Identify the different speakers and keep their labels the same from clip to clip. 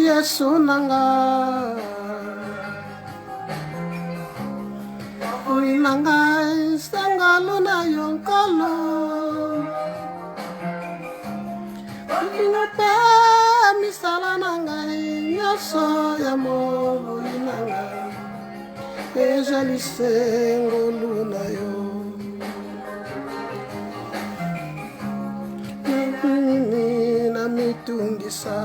Speaker 1: Yesu nanga nanga sangalu na yonkalo Pe misala nanga nyoso ya mo nanga Ejali sengolu na yo na mitungisa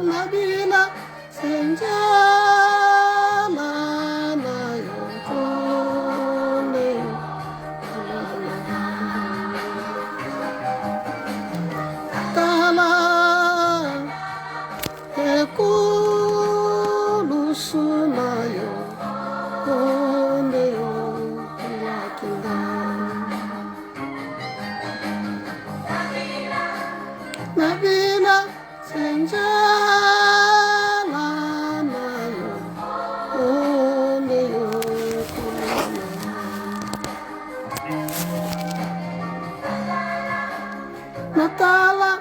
Speaker 1: Nabila senjala na yonkole Tala ekulusunayo onde yo wakinga Nabila senjala nayo onde yo Natala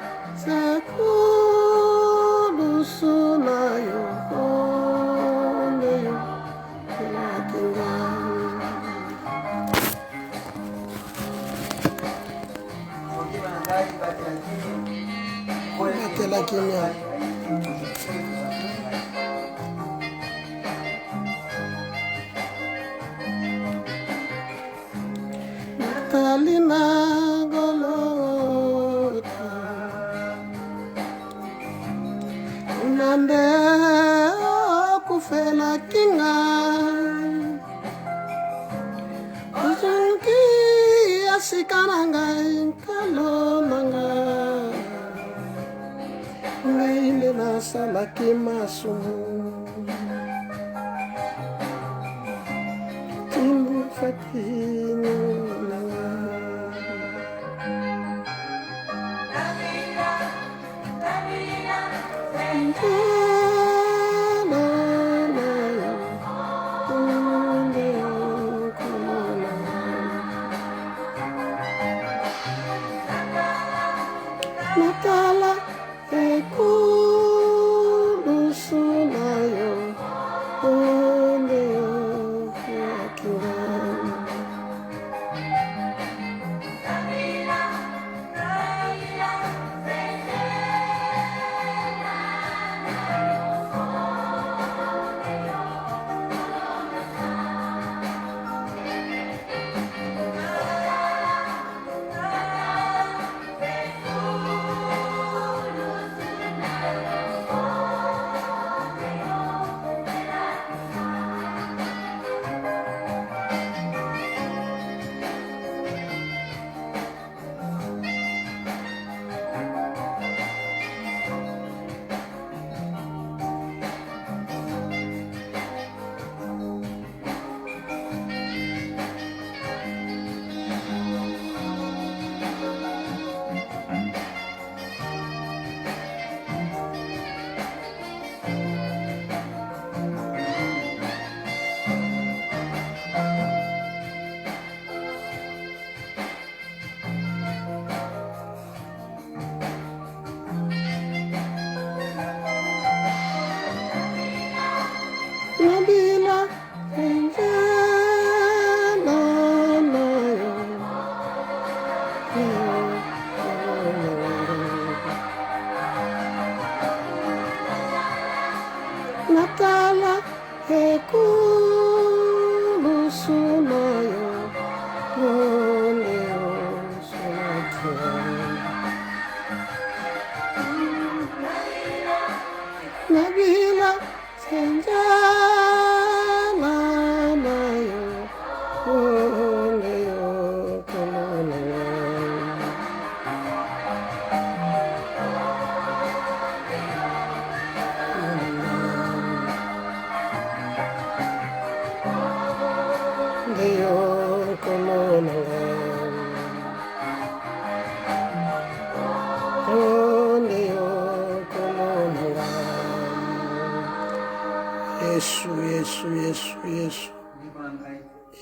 Speaker 1: sekulusunayo onde yo wakinga Batela kimya Talina golota Nande kufela kinga Uzunki asikananga kalonanga Ngaile na salaki masumu Timbu fatino nanga Natala ekulusunayo onde yo wakinga Nabila senjala nayo Natala ekulusunayo onde yo Nabila senjala nayo onde yo Yesu, Yesu, Yesu, Yesu.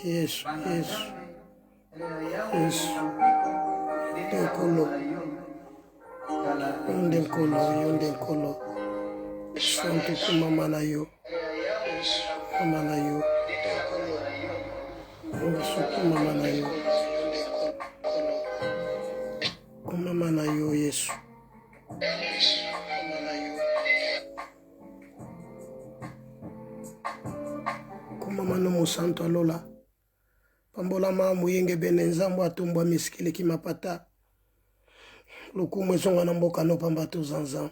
Speaker 1: Yesu, Yesu. Yesu. Tekolo. Yonde nkolo. Santo kumama na yo. Mama na yo. Kumama na yo. Kumama na yo Yesu. Kumama no musanto alola. Pambola ma muyenge bene nzambo atumbwa miskili kimapata. Lokumu ezonga na mboka no pambato zanzambo.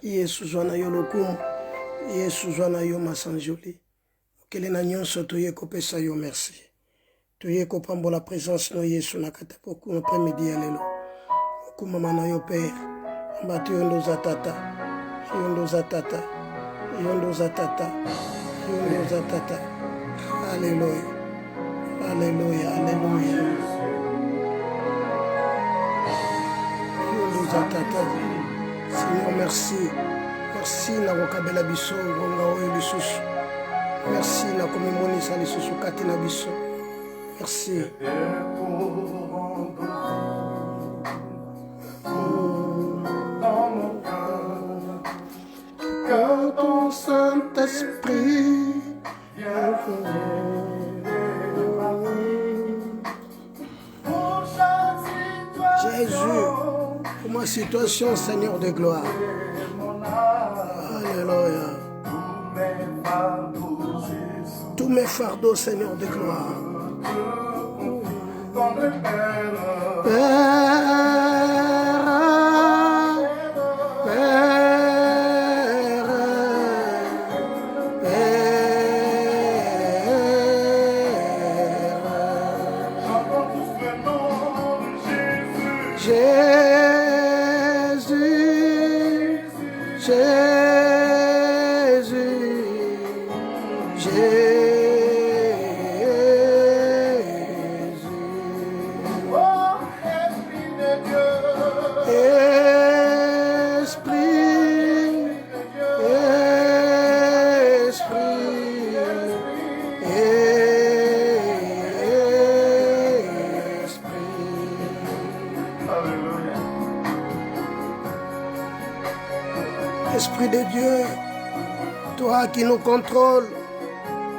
Speaker 1: Yesu zwana yo lokumu. Yesu zwana yo masanjoli. Kele na nyonso toye kopesa yo merci. Toye kopambola présence no Yesu na katapoku no premidi ya lelo. Kumama na yo père. Mbatu yondo za tata. Yondo za tata. Yondo za tata. Yondo za tata. Alléluia. Alléluia. Alléluia. Yondo za tata. Seigneur, merci. Merci na wakabela biso ngonga oyo lisusu. Merci na komimonisa lisusu kati na biso. Merci. Que ton Saint-Esprit vienne Jésus, pour ma situation, Seigneur de gloire. Alléluia. Tous mes fardeaux, Seigneur de gloire. Esprit de Dieu, toi qui nous contrôles,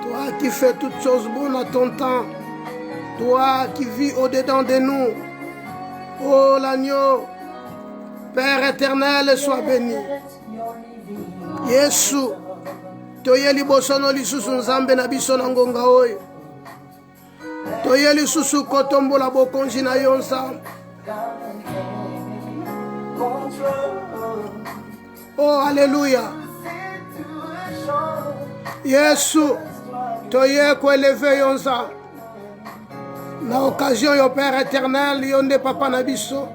Speaker 1: toi qui fais toutes choses bonnes à ton temps, toi qui vis au-dedans de nous, oh l'agneau, Père éternel, sois béni. Yesu, toye liboso no lisusu nzambe na biso na ngonga oyo. Toye lisusu kotombola bokonzi na yo nzambe. Oh, alléluia. Yesu, toye ko élever yo nzambe. Na occasion yo Père éternel, yonde papa na biso.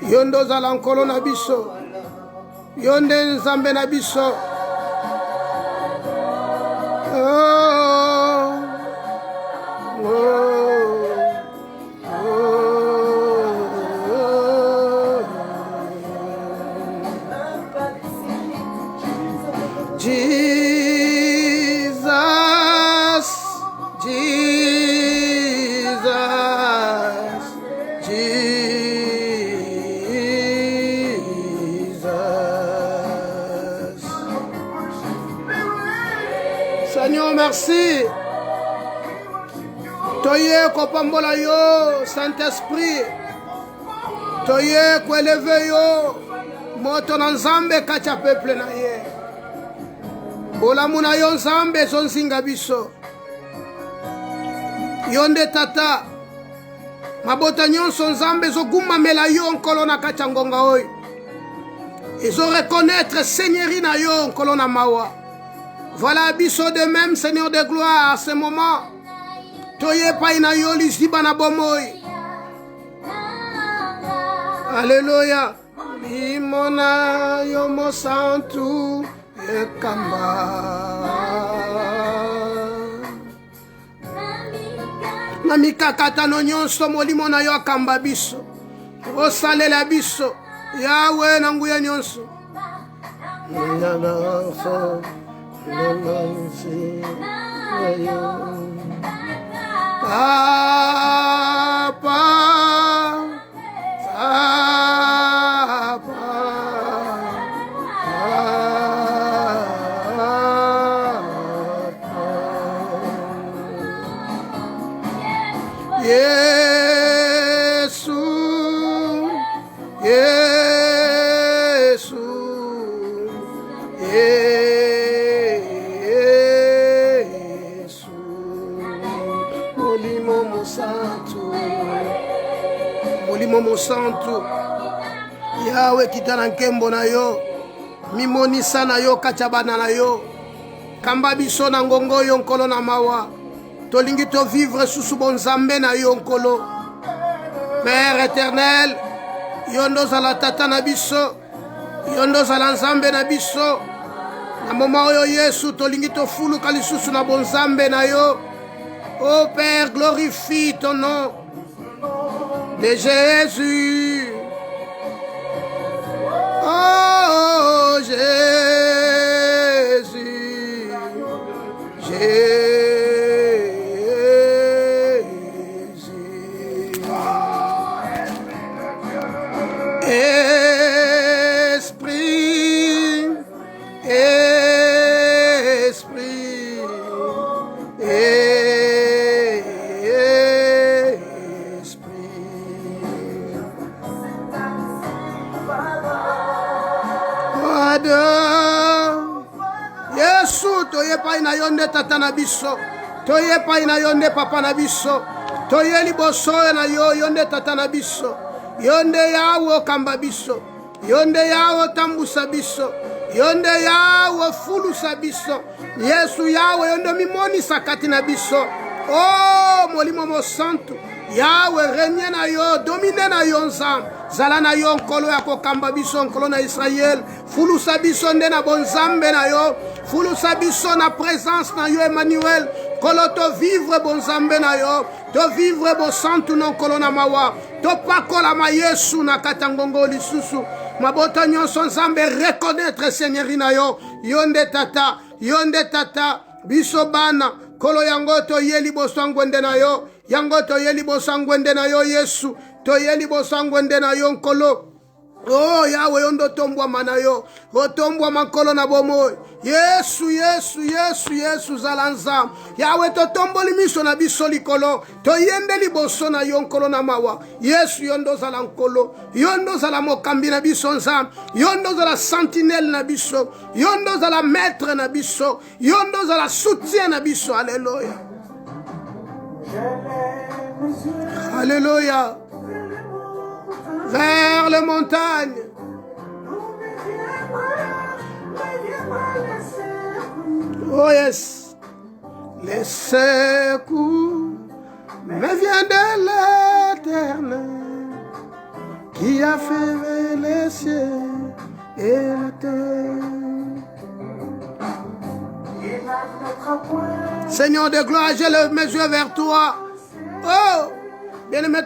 Speaker 1: Yondo zala nkolo na biso. Yonde nzambe na biso. Seigneur, merci. Toye ko pambola yo, Saint-Esprit. Toye ko eleve yo, moto na nzambe kacha peuple na ye. Bolamu na yo nzambe zonsinga biso. Yonde tata. Mabota nyonso nzambe zo gumamela yo nkolo na kacha ngonga oyo. Ils ont reconnaître Seigneurie na yo nkolo na mawa. Voilà biso de même, Seigneur de gloire, à ce moment. Toye paina yo lisiba na bomoy. Alléluia. Limona yo mo santu ekamba. Namika katano nyonso molimo na yo akamba biso. Osalela biso. Yahweh na nguya nyonso. Papa, Papa, Molimo Mosantu. Yawe kitana nkembo na yo. Mimonisa na yo kachabana na yo. Kamba biso na ngongo yo nkolo na mawa. Tolingi to vivre sous bonzambe na yo nkolo. Père éternel, yondo zala tata na biso. Yondo zala nzambe na biso. Na moment oyo Yesu tolingi to fulu kalisusu na bonzambe na yo. Oh Père, glorifie ton nom de Jésus. Oh Jésus, Jésus. Esprit, Esprit, Yesu toye pa ina yonde tata na biso, toye pa ina yonde papa na biso, toye liboso na yo yonde tata na biso, yonde yawo kamba biso, yonde yawo tambusa biso, yonde yawo fulusa biso, Yesu yawo yonde mimoni sakati na biso. Oh Molimo Mosantu, Yawe renye na yo, domine na yo nzam, zala na yo nkolo ya kokamba biso nkolo na Israel, fulusa biso nde na bonzambe na yo, fulusa biso na présence na yo Emmanuel, kolo to vivre bonzambe na yo, to vivre bosantu na nkolo na mawa, to pakola ma Yesu na katangongo lisusu, mabota nyonso nzambe reconnaître Seigneur na yo, yonde tata, biso bana, kolo yango to yeli bosangwende na yo, yango to yeli bosangwende na yo Yesu, to yeli bosangwende na yo nkolo. Oh Yawe yondo tombwa manayo, otombwa makolo na bomo. Yesu, Yesu, Yesu, Yesu zalanza. Yawe to tomboli miso na biso likolo, to yende liboso na yo nkolo na mawa. Yesu yondo zala nkolo, yondo zala mokambi na biso nzam, yondo zala sentinelle na biso, yondo zala maître na biso, yondo zala soutien na biso. Alléluia. Alléluia. Vers les montagnes. Oh yes. Les secours me viennent de l'Éternel qui a fait les cieux et la terre. Seigneur de gloire, je lève mes yeux vers toi. Oh, bien-aimé,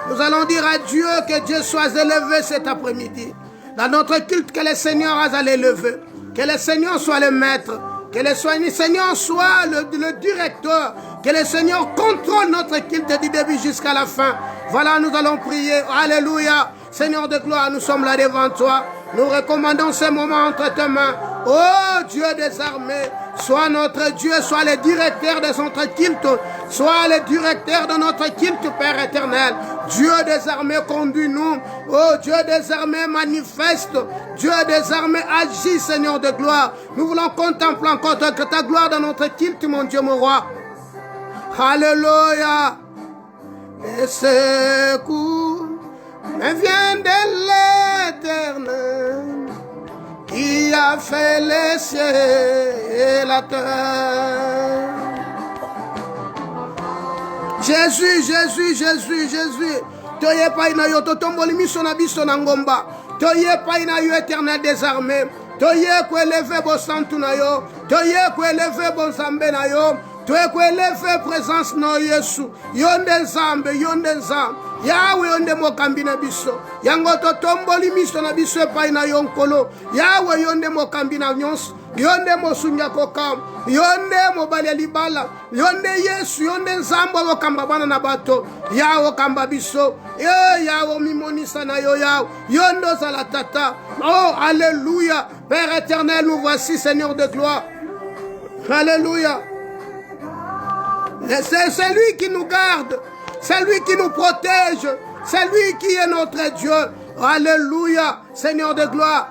Speaker 1: nous allons dire à Dieu que Dieu soit élevé cet après-midi. Dans notre culte, que le Seigneur a l'élever. Que le Seigneur soit le maître. Que le Seigneur soit le directeur. Que le Seigneur contrôle notre culte du début jusqu'à la fin. Voilà, nous allons prier. Alléluia. Seigneur de gloire, nous sommes là devant toi. Nous recommandons ce moment entre tes mains. Oh Dieu des armées, sois notre Dieu, sois le directeur de notre culte, sois le directeur de notre culte, Père éternel. Dieu des armées, conduis-nous. Oh Dieu des armées, manifeste. Dieu des armées, agis, Seigneur de gloire. Nous voulons contempler encore ta gloire dans notre culte, mon Dieu, mon roi. Alléluia. Les secours me viennent de l'Éternel qui a fait les cieux et la terre. Jésus, Jésus, Jésus, Jésus. Toye pa ina yo totomboli miso na biso na ngomba. Toye pa ina yo éternel des armées. Toye ko élever bo santu na yo. Toye ko élever bo nzambe na yo. Toye ko élever présence na Yesu. Yonde nzambe, yonde nzambe. Yawe yonde mokambi na biso. Yango totomboli miso na biso pa ina yo nkolo. Yawe yonde mokambi na nyonso. Yonde mosunya kokam. Yonde mobali libala. Yonde Yesu, yonde nzambe wokamba bana na bato. Yawo kamba biso. Yawo mimonisa na yo yawo. Yondo zala tata. Oh, alléluia. Père éternel, nous voici, Seigneur de gloire. Alléluia. C'est lui qui nous garde. C'est lui qui nous protège. C'est lui qui est notre Dieu. Alléluia. Seigneur de gloire.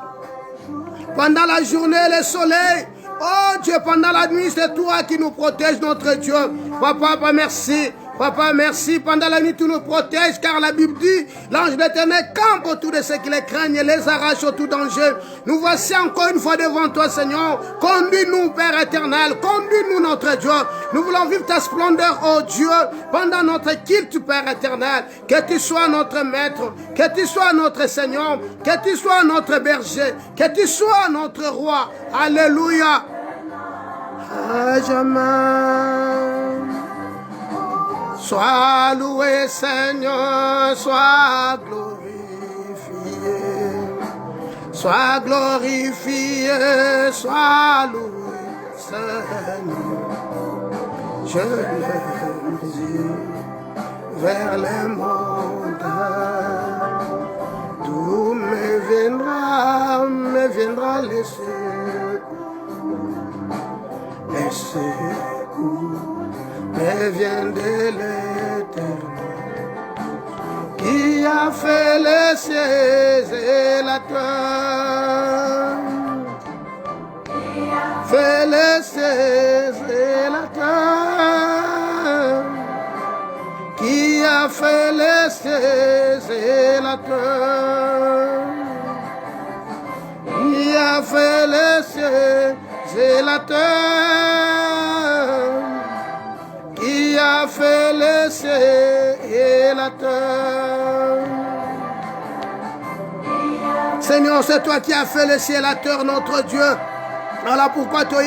Speaker 1: Pendant la journée, le soleil. Oh Dieu, pendant la nuit, c'est toi qui nous protège, notre Dieu. Papa, merci. Papa, merci. Pendant la nuit, tu nous protèges, car la Bible dit, l'ange de l'Éternel campe autour de ceux qui les craignent et les arrache au tout danger. Nous voici encore une fois devant toi, Seigneur. Conduis-nous, Père éternel. Conduis-nous, notre Dieu. Nous voulons vivre ta splendeur, oh Dieu, pendant notre culte, Père éternel. Que tu sois notre maître, que tu sois notre Seigneur, que tu sois notre berger, que tu sois notre roi. Alléluia. À jamais. Sois loué, Seigneur, sois glorifié. Sois glorifié, sois loué, Seigneur. Je lève les yeux vers les montagnes. D'où me viendra les secours. Les secours me viennent de l'Éternel, qui a fait les cieux et la terre. Fait les cieux et la terre, qui a fait les cieux et la terre, qui a fait les cieux et la terre, qui a fait les cieux et la terre. Seigneur, c'est toi qui as fait le ciel et la terre, notre Dieu. Voilà pourquoi toi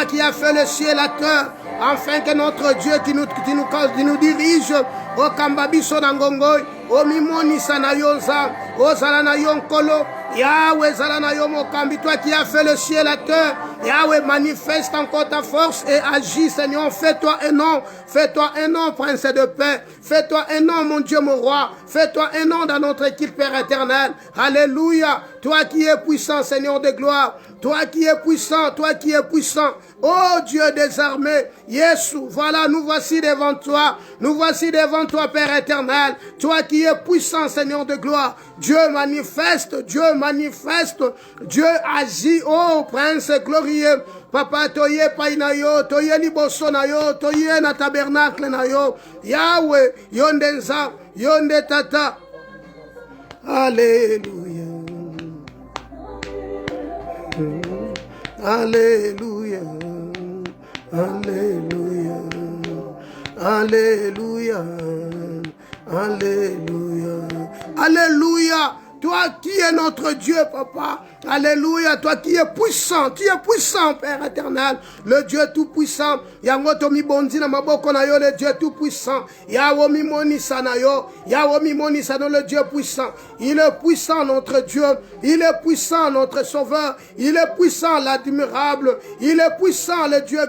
Speaker 1: qui as fait le ciel et la terre, afin que notre Dieu qui nous dirige au Kambabi Sonangongoy, au Mimoni Sanayonza, au Zalanayon Kolo, Yahweh Zalanayon Mokambi, toi qui as fait le ciel et la terre, Yahweh, manifeste encore ta force et agis, Seigneur. Fais-toi un nom, Prince de paix. Fais-toi un nom, mon Dieu, mon roi. Fais-toi un nom dans notre équipe, Père éternel. Alléluia. Toi qui es puissant, Seigneur de gloire. Toi qui es puissant, toi qui es puissant. Oh Dieu des armées, Yeshua, voilà, nous voici devant toi. Nous voici devant toi, Père éternel. Toi qui es puissant, Seigneur de gloire. Dieu manifeste, Dieu manifeste. Dieu agit, oh Prince glorieux. Papa, toye painayo, toye liboso na yo, toye na tabernacle na yo. Yahweh, yondenza, yonde tata. Alléluia. Alléluia. Alléluia. Alléluia. Alléluia. Alléluia. Toi qui es notre Dieu, Papa. Alléluia. Toi qui es puissant. Tu es puissant, Père éternel. Le Dieu tout-puissant. Yangotomi bondi na maboko na yo, le Dieu tout-puissant. Yawomi monisa na yo. Yawomi monisa no, le Dieu puissant. Il est puissant, notre Dieu. Il est puissant, notre Sauveur. Il est puissant, l'admirable. Il est puissant, le Dieu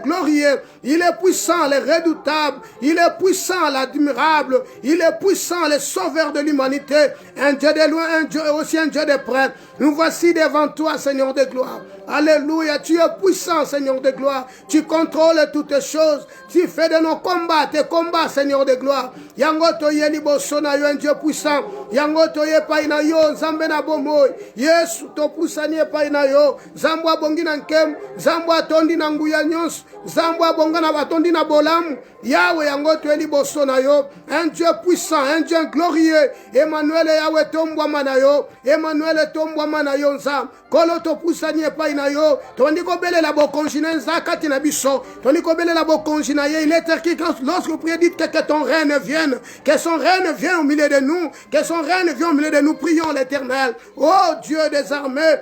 Speaker 1: glorieux. Il est puissant, le redoutable. Il est puissant, l'admirable. Il est puissant, le Sauveur de l'humanité. Un Dieu de loin, un Dieu, aussi un Dieu de près. Nous voici devant toi, Seigneur de gloire. Alléluia, tu es puissant, Seigneur de gloire. Tu contrôles toutes choses. Tu fais de nos combats, tes combats, Seigneur de gloire. Yangoto ye liboso na yo, un Dieu puissant. Yangoto ye paina yo, Zambe na bomoy. Yesu to pusani paina yo. Zambwa bongi na nkem, Zambwa tondi na nguya nyos, Zambwa bonga na batondi na bolamu. Yahweh yangoto ye liboso na yo, un Dieu puissant, un Dieu glorieux. Emmanuel Yahweh tombwa manayo, Emmanuel tombwa manayo nzam. Kolo to pusani paina yo, tondiko bele la bokonjina nzakati na biso, tondiko bele la bokonjina ye. Il est écrit lorsque vous priez, dites que ton règne vienne, que son règne vienne au milieu de nous, que son règne vienne au milieu de nous. Prions l'Éternel. Oh Dieu des armées,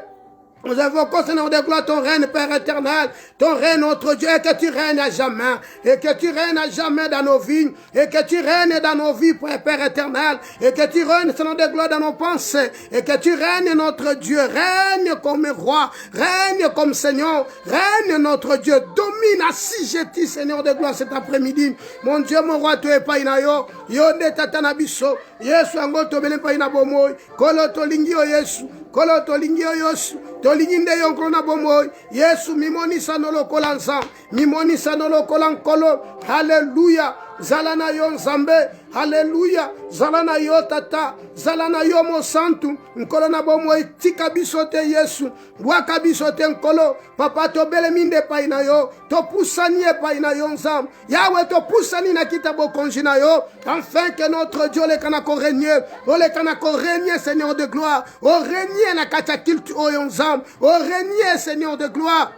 Speaker 1: nous invoquons, Seigneur de gloire, ton règne, Père éternel, ton règne, notre Dieu, et que tu règnes à jamais, et que tu règnes à jamais dans nos vies, et que tu règnes dans nos vies, Père éternel, et que tu règnes, Seigneur de gloire, dans nos pensées, et que tu règnes, notre Dieu, règne comme roi, règne comme Seigneur, règne, notre Dieu, domine, assujettis, Seigneur de gloire, cet après-midi. Mon Dieu, mon roi, tu es pas inayo, yonde tatanabiso, Yesu angoto bele pa inabomoy, kolo tolingio Yesu, kolo tolingio Yesu, tolinginde yonkro na bomoy, Yesu mimoni sanolo kolansa, mimoni sanolo kolankolo, hallelujah. Zalana yon zambe, Alléluia. Zalana yo tata, zalana yo mo santu, nkolo na bomo etika bisote Yesu, waka bisote nkolo, papa to bele minde pa na yo, to pusani pa na yo nzam, Yahweh to pusani na kita bokonji na yo, afin que notre Dieu le kanako régner, le kanako régner Seigneur de gloire, o régner na kata kiltu o nzam, o régner Seigneur de gloire,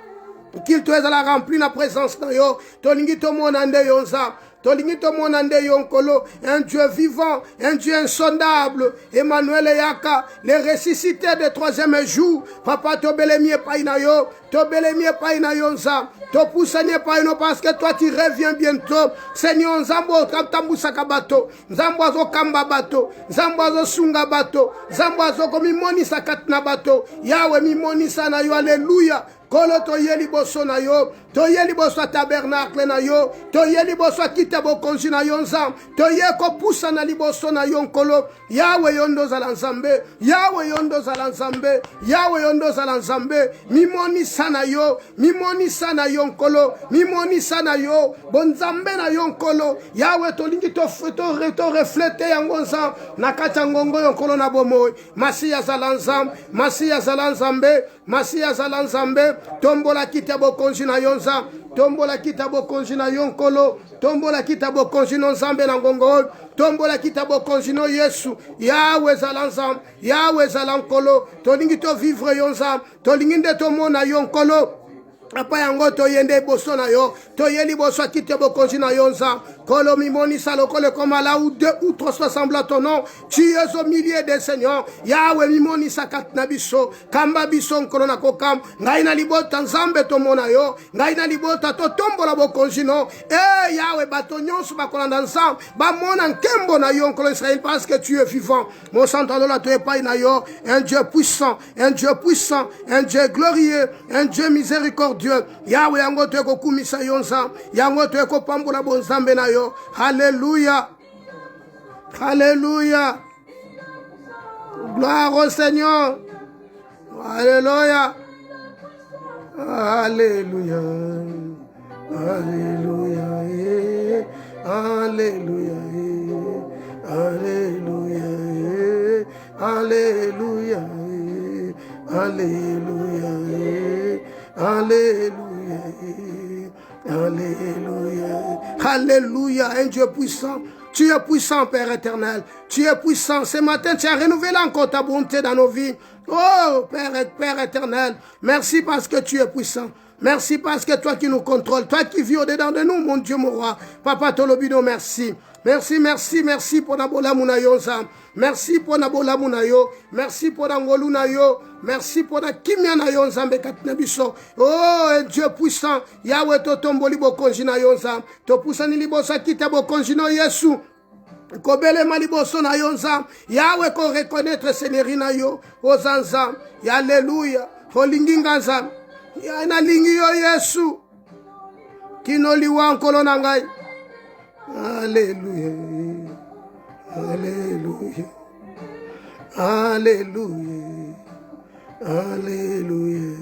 Speaker 1: qu'il te la rempli na présence na yo, to lingi to monande yo nzam. Tolingito monande yonkolo, un Dieu vivant, un Dieu insondable, Emmanuel Yaka, les ressuscités de troisième jour, papa to belemie painayo, to belemie painayo nza, to poussanye paino parce que toi tu reviens bientôt, Seigneur nzambo tambusa bato, nzambo azo kamba bato, nzambo azo sunga bato, nzambo azo komimoni sakatna bato, Yahweh mimoni sana yo, alléluia. Kolo toye liboso na yo, toye liboso tabernacle na yo, toye liboso kitabo konji na yo nzam, toye ko pusa na liboso na yo nkolo, Yahweh yondo zala nzambe, Yahweh yondo zala nzambe, Yahweh yondo zala nzambe, mimoni sana yo nkolo, mimoni sana yo, bonzambe na yo nkolo, Yahweh tolingi to reflete yango nzam, nakata ngongo yo nkolo na bomoy, Masiya zala nzam, Masiya zala nzambe, Masiya zala nzambe, tombola kitabo konji na yonza, tombola kitabo konji na yonkolo, tombola kitabo konji no nzambe na ngongo, tombola kitabo konji no Yesu, Yahweh zala nzam, Yahweh zala nkolo, tolingi to vivre yonza, tolingi nde to mona yonkolo, apa yango toyende boso na yo, toyeli boso kitabo konji na yonza, kolo mimoni salo kole koma là où 2 ou 3 soit semblent à ton nom, tu es au milieu des seigneurs, Yahweh mimoni sakat na biso, kamba biso nkolo na kokam, ngai na libota nzambe to mona yo, ngai na libota to tombola bokonji no, Yahweh bato nyonso bakolanda nzam, ba mona nkembo na yo nkolo Israël parce que tu es vivant, mon santo alola to epai na yo, un Dieu puissant, un Dieu puissant, un Dieu glorieux, un Dieu miséricordieux, Yahweh yango to eko kumisa yo nzam, yango to eko pambola bonzambe na yo. Alléluia. Alléluia. Gloire au Seigneur. Alléluia. Alléluia. Alléluia. Alléluia. Alléluia. Alléluia. Alléluia. Alléluia. Alléluia. Alléluia. Un Dieu puissant. Tu es puissant, Père éternel. Tu es puissant. Ce matin, tu as renouvelé encore ta bonté dans nos vies. Oh, Père éternel. Merci parce que tu es puissant. Merci parce que toi qui nous contrôles, toi qui vis au-dedans de nous, mon Dieu, mon roi. Papa Tolobino, merci. Merci, merci, merci pour Nabola Munayo. Merci pour Nabola Munayo. Merci pour Nangolu Nayo. Merci pour la Kimia Nayo Nzambe Katnabiso. Oh, Dieu puissant. Yahweh Totomboli Bokonji Nayo Nzam. Topusani Libosa Kitabo Konjino Yesu. Kobele Maliboso Nayo Nzam. Yahweh ko reconnaître Seigneur Nayo. Ozanzam. Alléluia. Holinginga Nzam. Yana lingi yo Yesu. Kinoliwa nkolo nangai. Alléluia. Alléluia. Alléluia. Alléluia.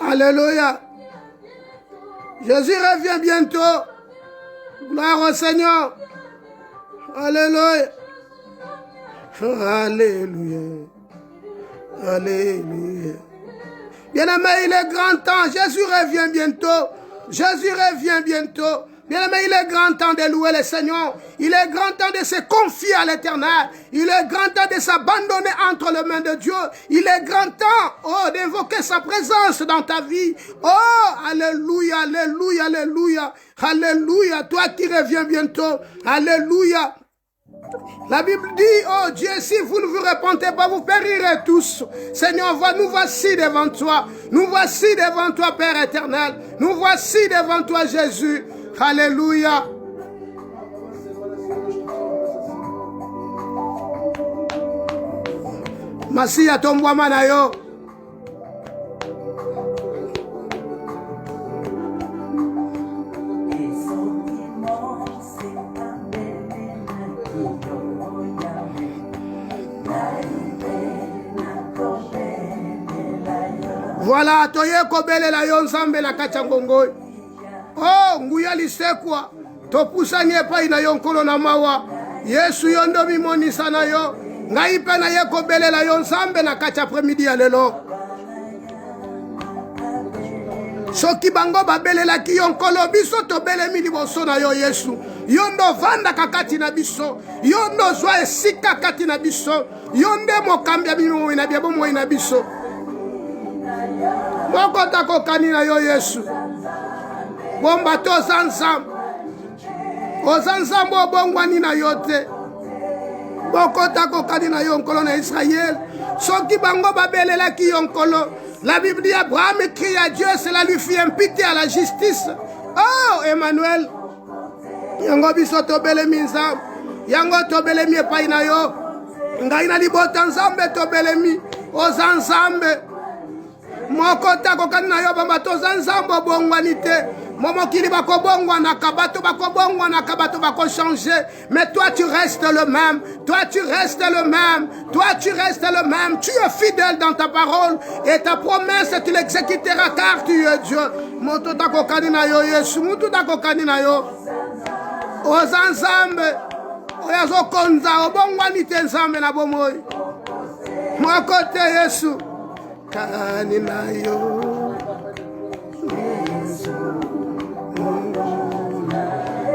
Speaker 1: Alléluia. Jésus revient bientôt. Gloire au Seigneur. Alléluia. Alléluia. Alléluia. Bien-aimé, il est grand temps. Jésus revient bientôt. Jésus revient bientôt. Bien-aimé, il est grand temps de louer le Seigneur. Il est grand temps de se confier à l'Éternel. Il est grand temps de s'abandonner entre les mains de Dieu. Il est grand temps, oh, d'invoquer sa présence dans ta vie. Oh, alléluia, alléluia, alléluia. Alléluia, toi qui reviens bientôt. Alléluia. La Bible dit, oh Dieu, si vous ne vous repentez pas, vous périrez tous. Seigneur, nous voici devant toi. Nous voici devant toi, Père éternel. Nous voici devant toi, Jésus. Alléluia. Masiya tombwa manayo. Voilà, toye kobele la yo nzambe na kati ya ngongo. Oh, nguya lisekwa. topusani epai na yo nkolo na mawa. Yesu yo ndo bimonisa na yo. Ngai pe na ye kobelela yo nzambe na kati après-midi ya lelo. Soki bango babelelaki yo nkolo biso tobelemi liboso na yo Yesu. Yo ndo vanda kakati na biso. Yo ndo zwa esika kati na biso. Yo nde mokambi ya bimoi na biabomoi na biso. Moko takokani na yo Yesu. Bomba to zanzam. Ozanzambo obongwani na yo te. Moko takokani na yo nkolo na Israël. Soki bango babelelaki yo nkolo. La Bible dit Abraham crie à Dieu, cela lui fit imputer à la justice. Oh, Emmanuel. Yango biso tobelemi nzambe. Yango tobelemi epai na yo. Ngai na libota nzambe tobelemi. Oza nzambe. Moko takokani na yo bamba toza nzambe obongwani te. Momokili bako bongwanaka, bato bako bongwanaka, bato bako changer. Mais toi tu restes le même. Toi tu restes le même. Toi tu restes le même. Tu es fidèle dans ta parole. Et ta promesse tu l'exécuteras car tu es Dieu. Moto takokani na yo Yesu. Mutu takokani na yo. Oza nzambe. Oyazo konza. Obongwani te nzambe na bomoi. Mwakote Yesu. Kani na yo.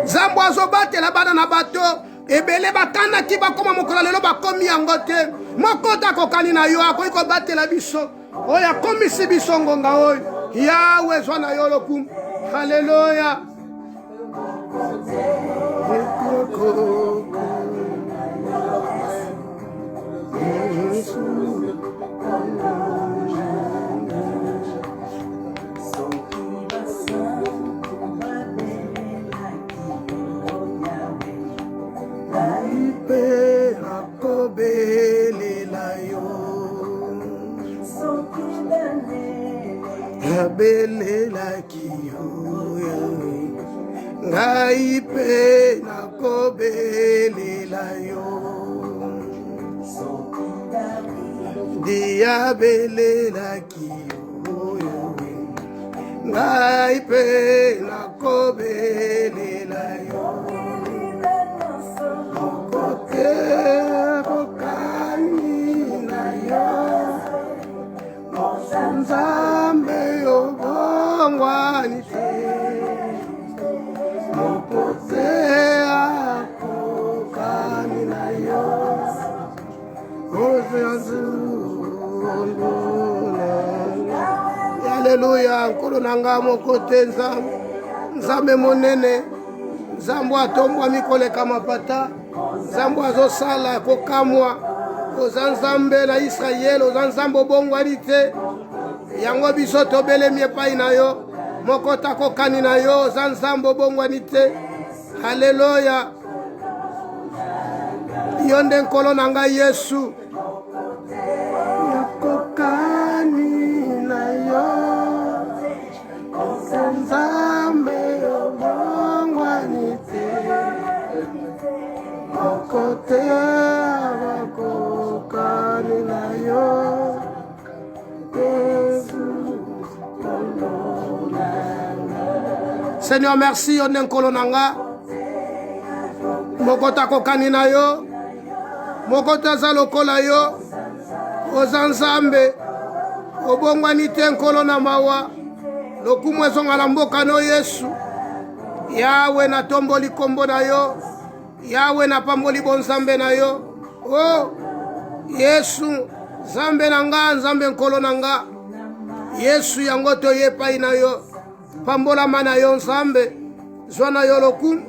Speaker 1: Zambo azobatela bana na bato ebele bakana ki bakoma mokolo lelo bakomi yango te. Moko takokani na yo akoki kobatela biso oyo akomisi biso ngonga oyo. Yawe zwa na yo lokumu. Haleluya. Belela kiyo ngai pe nakobelela yo dia belela kiyo ngai pe nakobelela yo kote bokani na yo nzambe yo bongwani te mopote akokani na yo Haleluya. Nkolo nanga mokote nzambe monene, nzambe atombwa mikoleka mapata, nzambe azosala kokamwa. Oza nzambe na Israël, oza nzambe obongwani te. Yango biso tobelemi epai na yo. Moko takokani na yo, oza nzambe obongwani te. Haleluya. Yo nde nkolo na ngai Yesu. Nakokani na yo, oza nzambe obongwani te. Moko te abakokani na yo. Seigneur, merci, yo nde nkolo na nga. Moko takokani na yo. Moko taza lokola yo. Oza nzambe obongwani te nkolo na mawa. Lokumu ezonga na mboka no Yesu. Yawe na tomboli kombo na yo. Yawe na pamboli bonzambe na yo. Oh Yesu nzambe na nga, nzambe nkolo na nga. Yesu yango toye epai na yo. Pambolama na yo nzambe. Zwa na yo lokumu.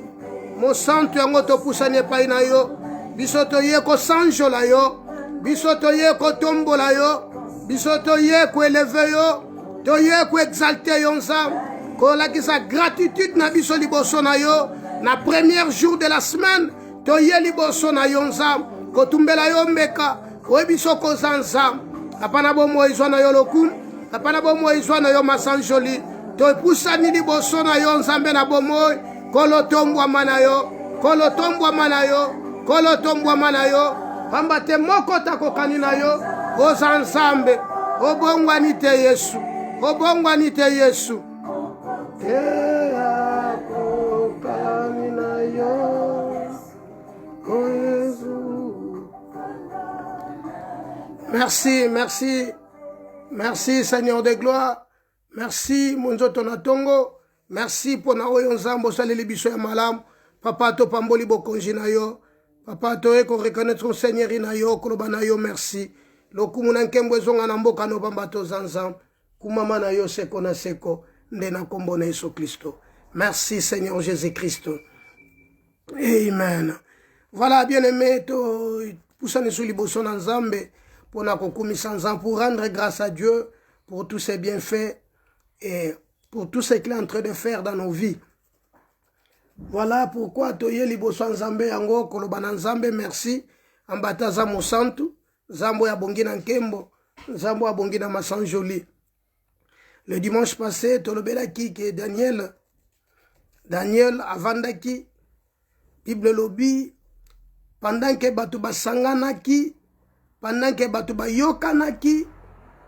Speaker 1: Mosantu yango topusani epai na yo. Biso toye kosanjola yo. Biso toye kotombola yo. Biso toye koeleve yo. Toye koexalte yo nzambe. Kolakisa gratitude na biso liboso na yo. Na premier jour de la semaine. Toye liboso na yo nzambe. Kotumbela yo mbeka. Oye biso koza nzambe. Apana bomo izwa na yo lokumu. Apana bomo izwa na yo masanjoli. Topusani liboso na yo nzambe na bomo. Kolo tombwa mana yo. Kolo tombwa mana yo. Kolo tombwa mana yo. Pamba te moko takokani na yo. Oza nzambe. Obongwani te Yesu. Obongwani te Yesu. Te akokani na Merci, merci. Merci, Seigneur de gloire. Merci, Monzoto Natongo. Merci pour na oyo nzambo saleli biso ya malamu. Papa to pamboli bokonji na yo. Papa to eko reconnaître ton Seigneur na yo, koloba na yo merci. Lokumu na nkembo ezonga na mboka no bamba to zanzam. Kumama na yo seko na seko. Nde na kombo na Yesu Kristo. Merci, Seigneur Jésus-Christ. Amen. Voilà, bien-aimé, to poussani sous liboso na nzambe. Pour rendre grâce à Dieu pour tous ses bienfaits et pour tout ce qu'il est en train de faire dans nos vies. Voilà pourquoi toye liboso nzambe yango koloba na nzambe merci ambata za mosantu zambo ya bongi na nkembo zambo ya bongi na masan joli. Le dimanche passé tolobelaki que Daniel avandaki Bible lobi pendant que batu basanganaki pendant que batu bayokanaki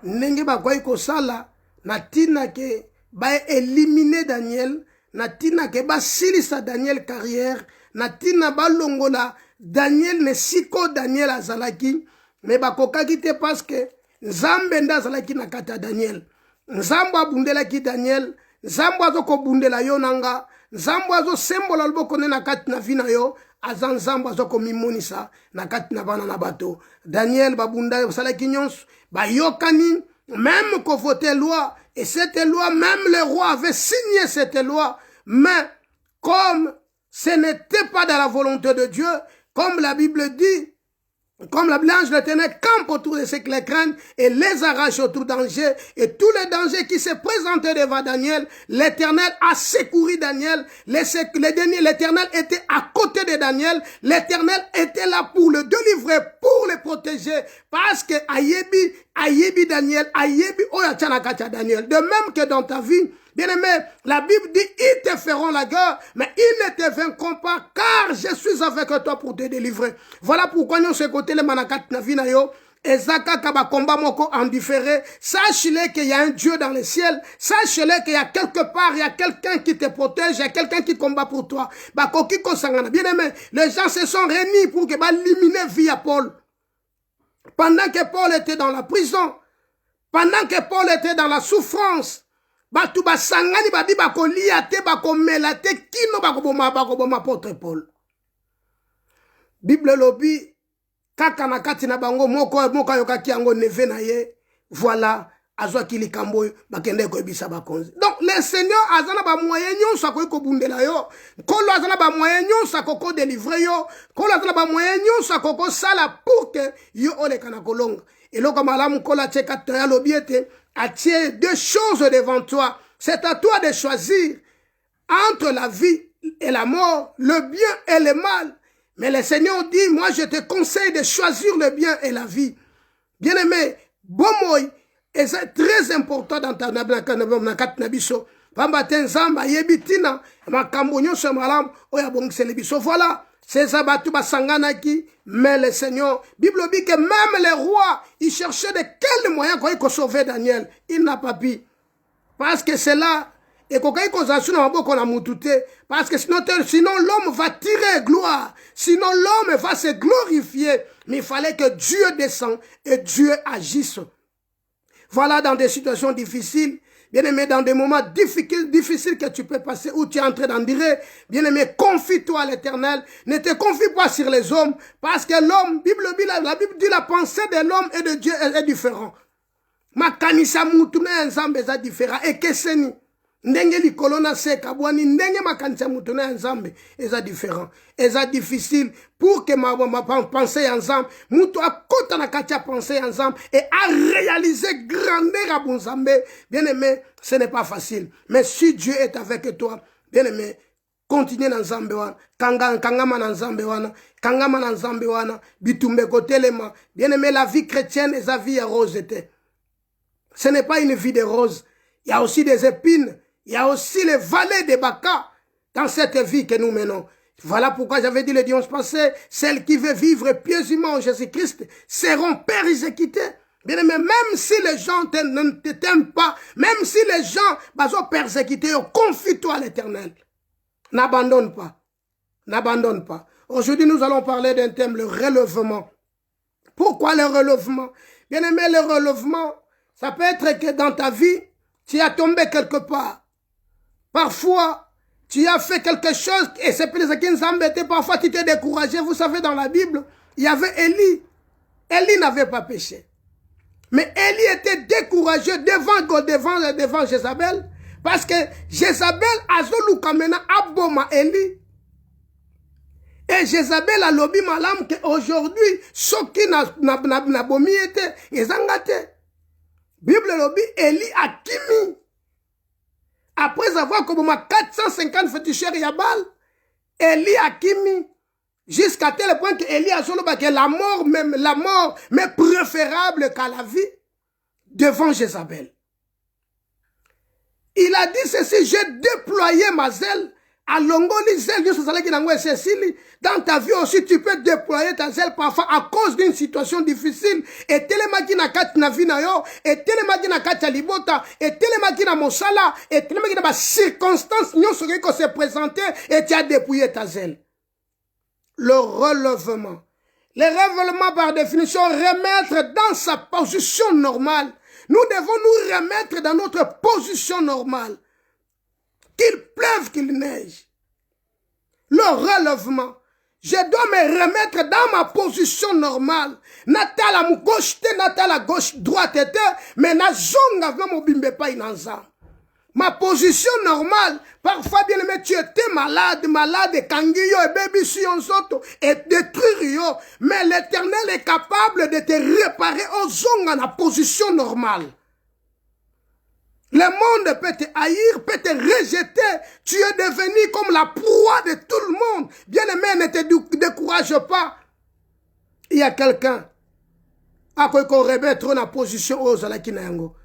Speaker 1: ndenge bakoki kosala na tina ke ba éliminer Daniel na tina ke basilisa Daniel carrière na tina balongola Daniel ne siko Daniel azalaki mais bakokaki te parce que nzambe nda azalaki na kata Daniel nzambo abundelaki Daniel nzambo azokobundela yo nanga nzambo azosembola loboko ne na kati na vi na yo aza nzambo azokomimonisa na kati na bana na bato. Daniel babunda basalaki nyonso bayokani même ko voter loi et cette loi même le roi avait signé cette loi mais comme ce n'était pas dans la volonté de Dieu comme la Bible dit comme la blanche de l'Éternel campe autour de ceux qui les craignent et les arrache au tout danger et tous les dangers qui se présentaient devant Daniel, l'Éternel a secouru Daniel, l'Éternel était à côté de Daniel, l'Éternel était là pour le délivrer, pour le protéger, parce que Ayebi Daniel, Ayebi Oyachanakacha Daniel, de même que dans ta vie, bien-aimé, la Bible dit, ils te feront la guerre, mais ils ne te vaincront pas, car je suis avec toi pour te délivrer. Voilà pourquoi nous, ce côté, les manakat na vina yo, Ezaka kaba combat moko en différé, sache-le qu'il y a un Dieu dans le ciel, sache-le qu'il y a quelque part, il y a quelqu'un qui te protège, il y a quelqu'un qui combat pour toi. Bakoki kosangana, bien-aimé, les gens se sont réunis pour que éliminer via Paul. Pendant que Paul était dans la prison, pendant que Paul était dans la souffrance, batu basangani babi bakolia te bakomela te kino bakoboma apôtre Paul. Bible lobi kaka na kati na bango moko yokaki yango neve na ye voilà azwaki likambo bakende koyebisa bakonzi. Donc le Seigneur azana ba moyen nyonso akoki kobundela yo kolo azana ba moyen nyonso akoko délivrer yo kolo azana ba moyen nyonso akoko sala pour que yo oleka na kolonga. Et loko malamu kola tcheka toya lobiete attiens deux choses devant toi. C'est à toi de choisir entre la vie et la mort, le bien et le mal. Mais le Seigneur dit, moi je te conseille de choisir le bien et la vie. Bien-aimé, bon moy, et c'est très important dans ta nabiso. Pambaten zamba yebitina, makambonyo se malam, oya bong selebiso. Voilà. C'est abattu basanganaki, mais le Seigneur, Bible dit que même les rois, ils cherchaient de quels moyens qu'on sauver Daniel. Il n'a pas pu. Parce que c'est là, et parce que sinon l'homme va tirer gloire, sinon l'homme va se glorifier. Mais il fallait que Dieu descende et Dieu agisse. Voilà dans des situations difficiles. Bien-aimé, dans des moments difficiles que tu peux passer, où tu es en train d'en dire, bien-aimé, confie-toi à l'Éternel. Ne te confie pas sur les hommes, parce que l'homme, la Bible dit la pensée de l'homme et de Dieu est différente. Ma kanisa mutune nzambe est différent. Et que c'est ni? Ndenge li kolona se kabwani, ndenge ma kanisa mutune nzambe est différent. Est difficile pour que ma pensée ensemble, mutu a kota na katia pensée ensemble et à réaliser grandeur à bon nzambe. Bien aimé, ce n'est pas facile. Mais si Dieu est avec toi, bien aimé, continue na nzambe wana, kangama na nzambe wana, bitumbe kotelema. Bien aimé, la vie chrétienne est la vie rose. Ce n'est pas une vie de rose. Il y a aussi des épines. Il y a aussi les vallées de Baka dans cette vie que nous menons. Voilà pourquoi j'avais dit le dimanche passé, celles qui veulent vivre pieusement en Jésus-Christ seront persécutées. Bien aimé, même si les gens ne t'aiment pas, même si les gens sont persécutés, confie-toi à l'Éternel. N'abandonne pas. N'abandonne pas. Aujourd'hui, nous allons parler d'un thème, le relèvement. Pourquoi le relèvement? Bien aimé, le relèvement, ça peut être que dans ta vie, tu as tombé quelque part. Parfois, tu as fait quelque chose et c'est plus qui nous embêtait. Parfois, tu t'es découragé. Vous savez, dans la Bible, il y avait Élie. Élie n'avait pas péché. Mais Élie était découragé devant Jézabel. Parce que Jézabel a zolu kamena aboma Élie. Et Jézabel a lobi malam que aujourd'hui, ceux qui n'a bomi était, ils ont gâté. Bible lobi, Élie a kimi. Après avoir comme 450 féticheurs Yabal, Élie a kimi. Jusqu'à tel point que Élie a solo que la mort, mais préférable qu'à la vie, devant Jézabel. Il a dit ceci, j'ai déployé ma zèle. À Longoli, zèle, dans ta vie aussi, tu peux déployer ta zèle parfois à cause d'une situation difficile. Et telemaki na kati na vie na yo, et telemaki na kati ya libota, et telemaki na mosala, et telemaki na ba circonstances nyonso qui se présenter, et tu as déployé ta zèle. Le relèvement. Le relèvement, par définition, remettre dans sa position normale. Nous devons nous remettre dans notre position normale. Qu'il pleuve, qu'il neige. Le relèvement. Je dois me remettre dans ma position normale. Nata la gauche, nata la gauche, droite, mais na zonga vraiment bimbe pas inanza. Ma position normale, parfois bien aimé, tu étais malade, kangiyo et baby si on soto, et détruire yo. Mais l'Éternel est capable de te réparer aux zonga na position normale. Le monde peut te haïr, peut te rejeter. Tu es devenu comme la proie de tout le monde. Bien aimé, ne te décourage pas. Il y a quelqu'un à quoi qu'on remet trop dans la position aux Alakinango.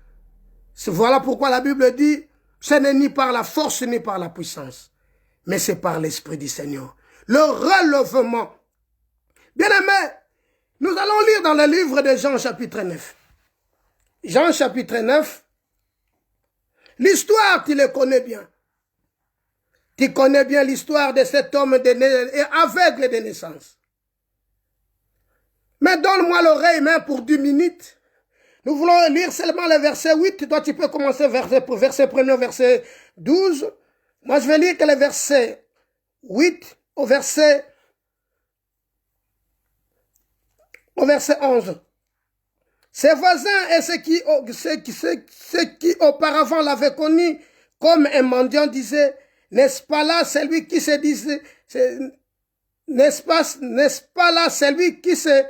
Speaker 1: Voilà pourquoi la Bible dit, ce n'est ni par la force ni par la puissance, mais c'est par l'Esprit du Seigneur. Le relèvement. Bien aimé, nous allons lire dans le livre de Jean chapitre 9. Jean chapitre 9. L'histoire, tu le connais bien. Tu connais bien l'histoire de cet homme aveugle de naissance. Mais donne-moi l'oreille même pour 10 minutes. Nous voulons lire seulement le verset 8. Toi, tu peux commencer verset 1er, verset 12. Moi, je vais lire que le verset 8 au verset 11. Ses voisins et ceux qui auparavant l'avaient connu comme un mendiant disaient, n'est-ce pas là celui qui se disait, n'est-ce pas là celui qui se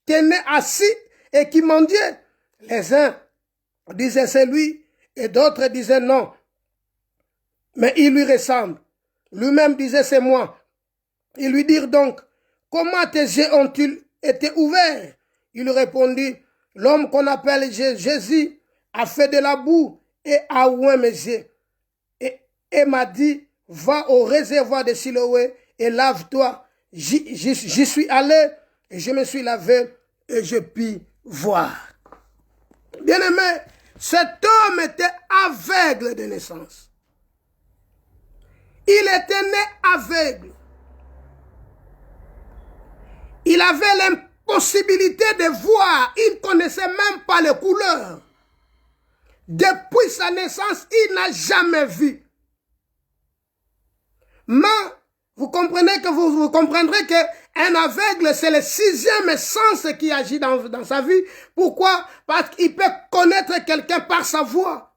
Speaker 1: tenait assis et qui mendiait? Les uns disaient c'est lui et d'autres disaient non. Mais il lui ressemble. Lui-même disait c'est moi. Ils lui dirent donc, comment tes yeux ont-ils été ouverts? Il répondit, l'homme qu'on appelle Jésus a fait de la boue et a oint mes yeux. Et m'a dit, va au réservoir de Siloé et lave-toi. J'y suis allé et je me suis lavé et je puis voir. Bien-aimé, cet homme était aveugle de naissance. Il était né aveugle. Il avait l'impossibilité de voir. Il ne connaissait même pas les couleurs. Depuis sa naissance, il n'a jamais vu. Mais vous comprenez que vous comprendrez qu'un aveugle, c'est le 6e sens qui agit dans sa vie. Pourquoi? Parce qu'il peut connaître quelqu'un par sa voix.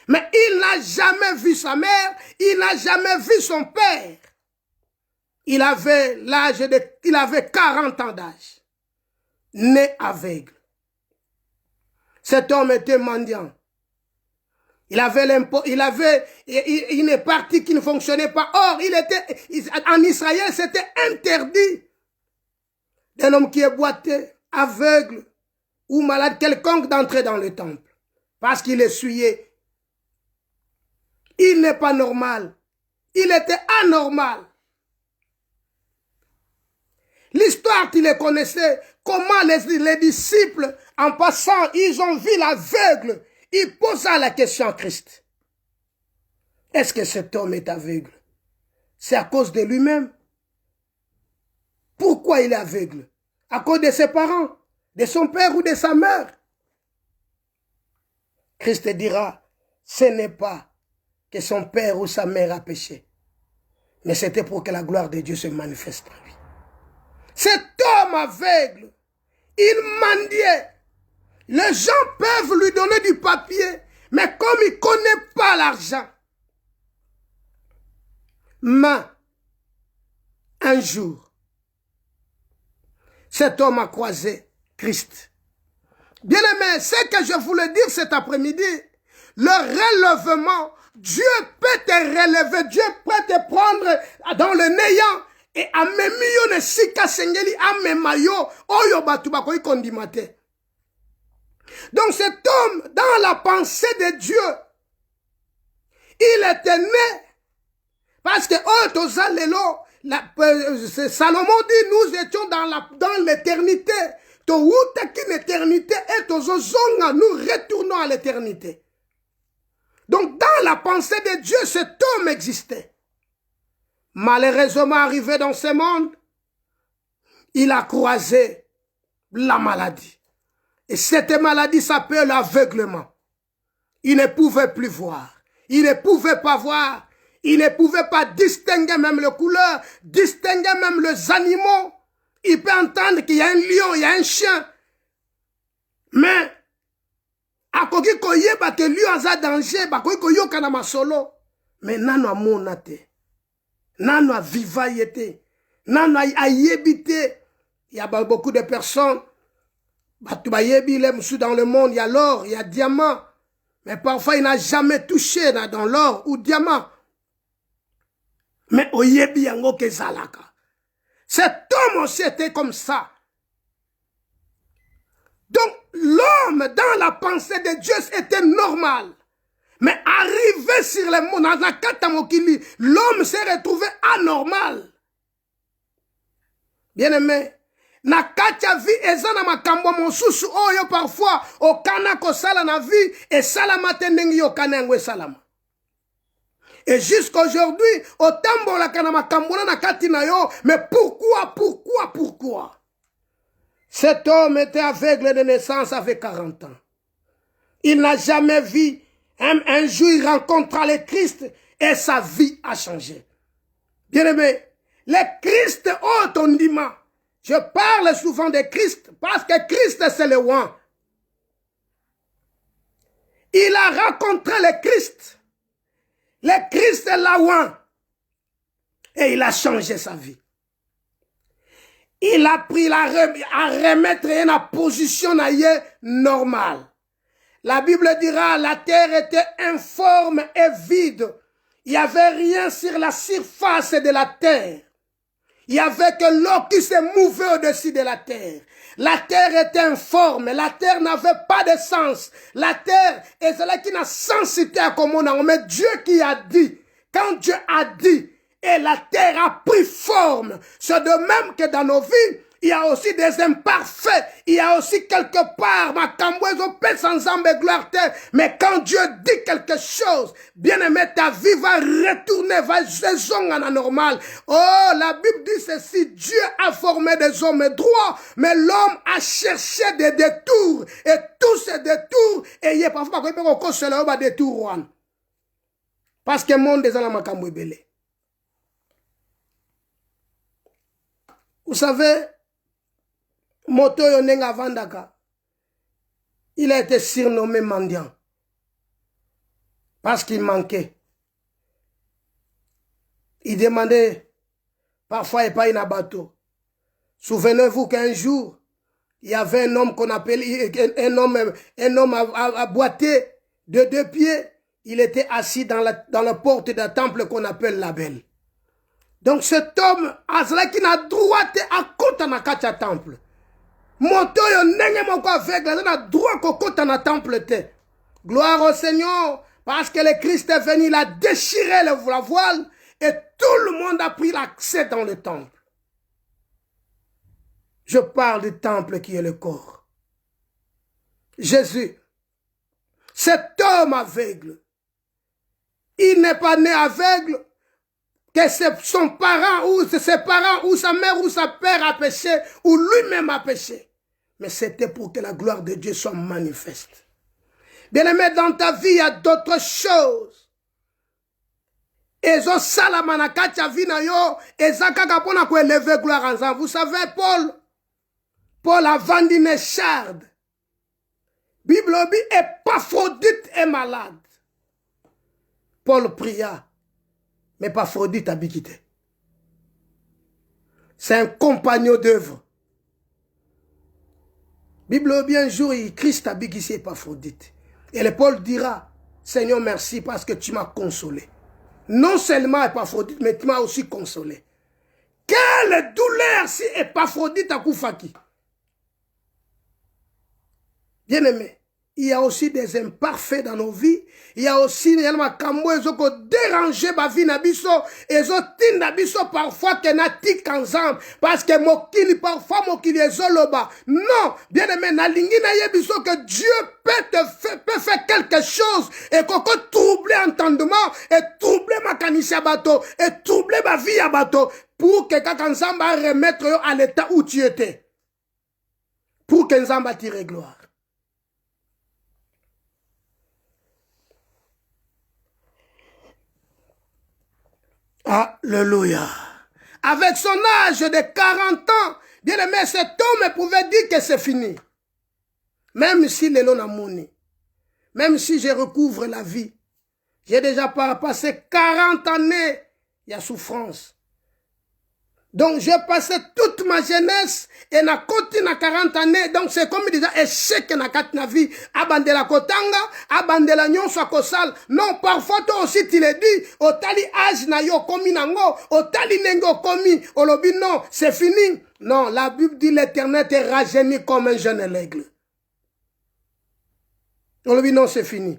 Speaker 1: Mais il n'a jamais vu sa mère, il n'a jamais vu son père. Il avait 40 ans d'âge, né aveugle. Cet homme était mendiant. Il avait une partie qui ne fonctionnait pas. Or, en Israël, c'était interdit d'un homme qui est boité, aveugle ou malade quelconque d'entrer dans le temple. Parce qu'il essuyait. Il n'est pas normal. Il était anormal. L'histoire, tu les connaissais. Comment les disciples, en passant, ils ont vu l'aveugle. Ils posa la question à Christ. Est-ce que cet homme est aveugle? C'est à cause de lui-même? Pourquoi il est aveugle? À cause de ses parents, de son père ou de sa mère. Christ dira, ce n'est pas que son père ou sa mère a péché, mais c'était pour que la gloire de Dieu se manifeste en lui. Cet homme aveugle, il mendiait. Les gens peuvent lui donner du papier, mais comme il ne connaît pas l'argent, mais un jour, cet homme a croisé Christ. Bien aimé, ce que je voulais dire cet après-midi, le relèvement, Dieu peut te relever, Dieu peut te prendre dans le néant et amemiyo ne sika sengeli amemayo oyo batu bakoyi kondimate. Donc cet homme, dans la pensée de Dieu, il était né parce que Salomon dit nous étions dans l'éternité. Nous retournons à l'éternité. Donc dans la pensée de Dieu, cet homme existait. Malheureusement arrivé dans ce monde, il a croisé la maladie. Et cette maladie s'appelle l'aveuglement. Il ne pouvait plus voir. Il ne pouvait pas voir. Il ne pouvait pas distinguer même les couleurs, distinguer même les animaux. Il peut entendre qu'il y a un lion, il y a un chien. Mais, à koki koye ba que lion a danger, ba koki koyo kanama solo. Mais nano amonate. Nano a vivayete. Nano a yebite. Il y a beaucoup de personnes. Dans le monde, il y a l'or, il y a diamant. Mais parfois, il n'a jamais touché dans l'or ou diamant. Mais oyebi yango kezalaka. Cet homme aussi était comme ça. Donc, l'homme, dans la pensée de Dieu, était normal. Mais arrivé sur le monde, dans la katamokili, l'homme s'est retrouvé anormal. Bien aimé, na katia vi ezana makambo mosusu oyo parfois okana ko sala na vie et salama tendengi okana ngwe salama. Et jusqu'aujourd'hui, otambo la kana makambo na kati na yo, mais pourquoi? Cet homme était aveugle de naissance avec 40 ans. Il n'a jamais vu, un jour il rencontra le Christ et sa vie a changé. Bien aimé, le Christ otondima. Je parle souvent de Christ parce que Christ c'est le one. Il a rencontré le Christ. Le Christ est la one. Et il a changé sa vie. Il a pris à remettre une position normale. La Bible dira la terre était informe et vide. Il n'y avait rien sur la surface de la terre. Il n'y avait que l'eau qui se mouvait au-dessus de la terre. La terre était informe. La terre n'avait pas de sens. La terre est celle qui n'a sensité à comme on a. Mais Dieu qui a dit, quand Dieu a dit, et la terre a pris forme. C'est de même que dans nos vies, il y a aussi des imparfaits. Il y a aussi quelque part, ma camboueso paix sans âme et gloire terre. Mais quand Dieu dit quelque chose, bien aimé, ta vie va retourner, va saison en anormal. Oh, la Bible dit ceci, Dieu a formé des hommes droits, mais l'homme a cherché des détours. Et tous ces détours, et il y a parfois qu'on se le détour. Parce que le monde est dans la macamboué belé. Vous savez, Moto Yonenga Vandaka, il a été surnommé mendiant. Parce qu'il manquait. Il demandait parfois et pas une bateau. Souvenez-vous qu'un jour, il y avait un homme qu'on appelait, un homme à boiter de 2 pieds. Il était assis dans la porte d'un temple qu'on appelle la Belle. Donc cet homme, qui n'a droit à côté de la temple. Moto yo nenge moko aveugle, na droit kokota na temple te. Gloire au Seigneur, parce que le Christ est venu, il a déchiré la voile et tout le monde a pris l'accès dans le temple. Je parle du temple qui est le corps. Jésus, cet homme aveugle, il n'est pas né aveugle, que c'est son parent ou ses parents ou sa mère ou sa père a péché ou lui-même a péché. Mais c'était pour que la gloire de Dieu soit manifeste. Bien-aimé, dans ta vie, il y a d'autres choses. Ezo salamana kacha vina yo, ezakaka pona ko élever gloire ensemble. Vous savez, Paul a vendu une écharde. Bible obi Épaphrodite est malade. Paul pria, mais Épaphrodite a quitté. C'est un compagnon d'œuvre. Bible obi un jour, Christ a ici Épaphrodite. Et le Paul dira, Seigneur, merci parce que tu m'as consolé. Non seulement Épaphrodite, mais tu m'as aussi consolé. Quelle douleur si Épaphrodite a koufaki. Bien aimé, il y a aussi des imparfaits dans nos vies. Il y a aussi des makambo ezoko déranger ma vie na biso, ezotinda biso parfois que na tik ensemble parce que mokili parfois mokili ezoloba. Non, bien aimé, na lingi na yebiso que Dieu peut faire quelque chose et koko troubler entendement et troubler ma kanisi bateau et troubler ma vie à bateau pour que kaka nzamba remettre yo à l'état où tu étais. Pour que nzamba tire gloire. Alléluia. Avec son âge de 40 ans, bien aimé, cet homme pouvait dire que c'est fini. Même si le long a moni, même si je recouvre la vie, j'ai déjà passé 40 années, il y a souffrance. Donc j'ai passé toute ma jeunesse et na koti na 40 années, donc c'est comme déjà échec na kat na vie, abandela kotanga, abandela nyonso akosal. Non, parfois toi aussi tu le dis, otali âge na yo komi nango, otali nengo komi, olobi non, c'est fini. Non, la Bible dit l'Éternel te rajeunit comme un jeune aigle. Olobi non, c'est fini.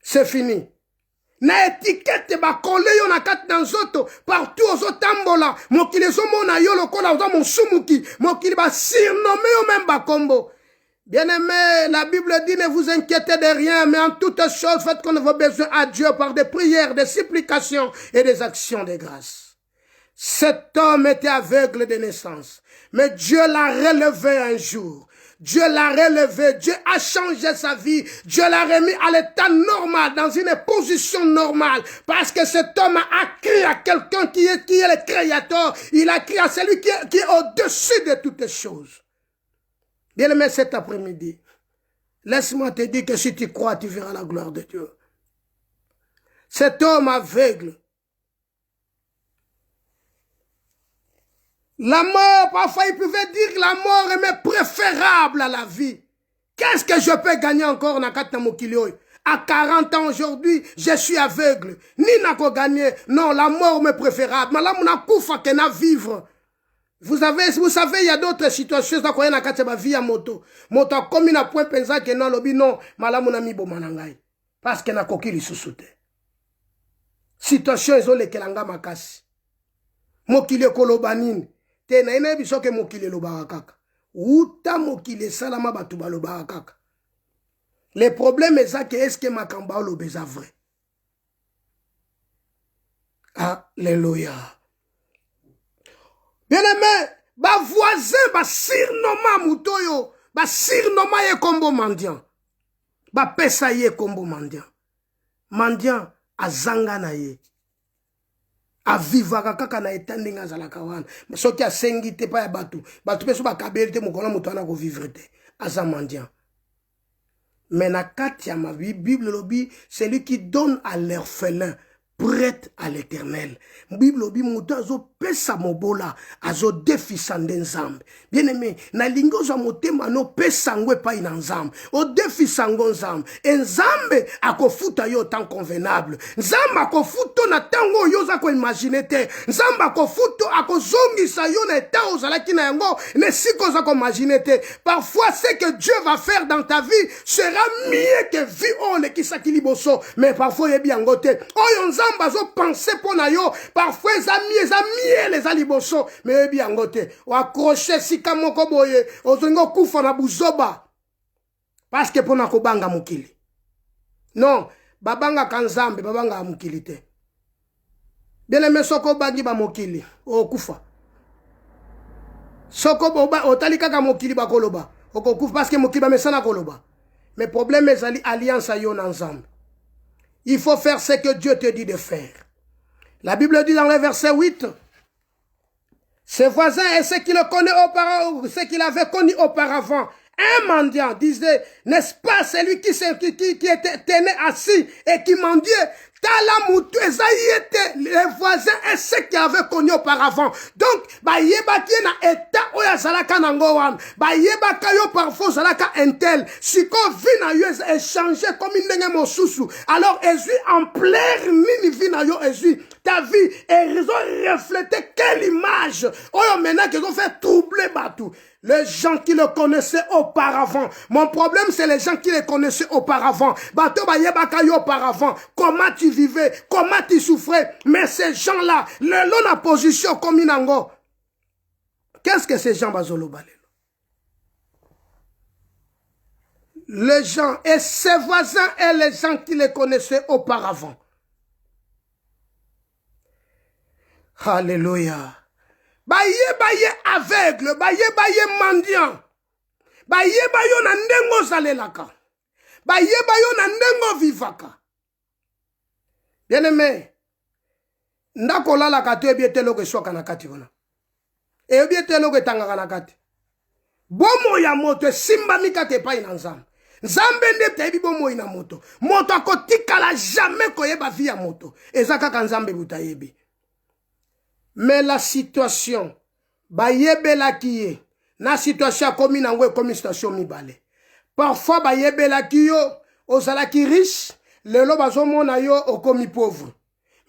Speaker 1: C'est fini. Na étiquette ba collé yo na kat na nzoto partout aux otambola mokili zo mona yo lokola oza monsumuki mokili ba surnommé yo même ba kombo. Bien-aimé, la Bible dit ne vous inquiétez de rien mais en toutes choses faites qu'on vos besoins à Dieu par des prières, des supplications et des actions de grâce. Cet homme était aveugle de naissance mais Dieu l'a relevé un jour. Dieu l'a relevé, Dieu a changé sa vie, Dieu l'a remis à l'état normal, dans une position normale, parce que cet homme a crié à quelqu'un qui est le créateur, il a crié à celui qui est au-dessus de toutes choses. Bien-aimé, cet après-midi, laisse-moi te dire que si tu crois, tu verras la gloire de Dieu. Cet homme aveugle, la mort, parfois il pouvait dire que la mort est préférable à la vie. Qu'est-ce que je peux gagner encore dans Katna Mokilio? À 40 ans aujourd'hui, je suis aveugle. Ni n'a qu'à gagner. Non, la mort m'est préférable. Malam n'a koufa que na vivre. Vous savez, il y a d'autres situations dans quoi il y a na vie à moto. Moto comme il n'a point pensé que non, lobi non, malam n'a mi bomanangai. Parce que na koki li sous-souté. Situation ezole kelanga makasi. Mokile kolobanine. Te na ina biso ke mokile lobaka kaka. Uta mokile salama batu balobaka kaka. Le problème est ça que est-ce que makamba lobeza vrai. Alléluia. Bien-aimé, ba voisin ba sirnoma mutoyo, ba sirnoma ye kombo mendiant. Ba pesa ye kombo mendiant. Mendiant azanga na ye. A vivaka kaka na etandinga za la kawana. Soki a sengi te pa ya batu. Batu peso ba kabeli te mokona mutana ko vivre te. Aza mendiant. Mais na kati ya ma Bible lobi, celui qui donne à l'orphelin prête à l'Éternel. Bible lobi muto azo pesa mobola, azo defisa nzambe. Bien aimé, na lingo za motema no pesa ngwe pa ina nzambe. O defisa ngo nzambe. Nzambe akofuta yo tant convenable. Nzambe akofuto na tango yo za ko imaginer te. Nzambe akofuto akozongisa yo na eta ozalaki na yango ne siko za ko imaginer te. Parfois ce que Dieu va faire dans ta vie sera mieux que vie on le kisaki liboso. Mais parfois yebi yango te. Oyo nzambe azo penser pona yo. Parfois ezamie les aliboso mais bien ngote ou accrocher sika moko boye ozongo kufa na buzoba parce que pona ko banga mukili non babanga kanzambe babanga mukili te Bien aimé, soko bangi ba mokili. Okufa. Soko boba otali kaka mokili ba koloba. Okufa parce que mokili ba mesana koloba. Mais problème est alliance à yon ensemble. Il faut faire ce que Dieu te dit de faire. La Bible dit dans le verset 8, ses voisins et ceux qui le connaissent auparavant, ceux qui l'avaient connu auparavant, un mendiant disait, n'est-ce pas celui qui était né assis et qui mendiait? Les voisins et ceux qui avaient connu auparavant. Donc, yeba qui na état oya zalaka nangowan, yeba yo parfois zalaka intel, siko vina yo échangé comme une nenge mosusu. Alors, Jésus en plein mini vina yo Jésus, ta vie et reflété quelle image? Oyo maintenant qu'ils ont fait troubler batou. Les gens qui le connaissaient auparavant. Mon problème, c'est les gens qui le connaissaient auparavant. Bato ba yebaka yo auparavant. Comment tu vivais, comment tu souffrais. Mais ces gens-là, l'on a position comme inango. Qu'est-ce que ces gens bazolo balelo? Les gens et ses voisins et les gens qui le connaissaient auparavant. Alléluia. Baye aveugle, baye mendiant. Baye na ndengo zalelaka. Baye na ndengo vivaka. Bien aimé, ndako lala katu ebietelo ke shoka na kati wana. Ebietelo ke tangaka na kati. Bomo ya moto simba mika ke pa ina nzambe. Nzambe nde tebi bomo ina moto. Moto akotika la jamais koyeba vie ya moto. Ezaka ka nzambe butayebi. Mais la situation, bayebela kiye, na situation komi nangwe komi situation mibale. Parfois bayebela kiyo, ozala ki riche, lelo bazomona yo okomi pauvre.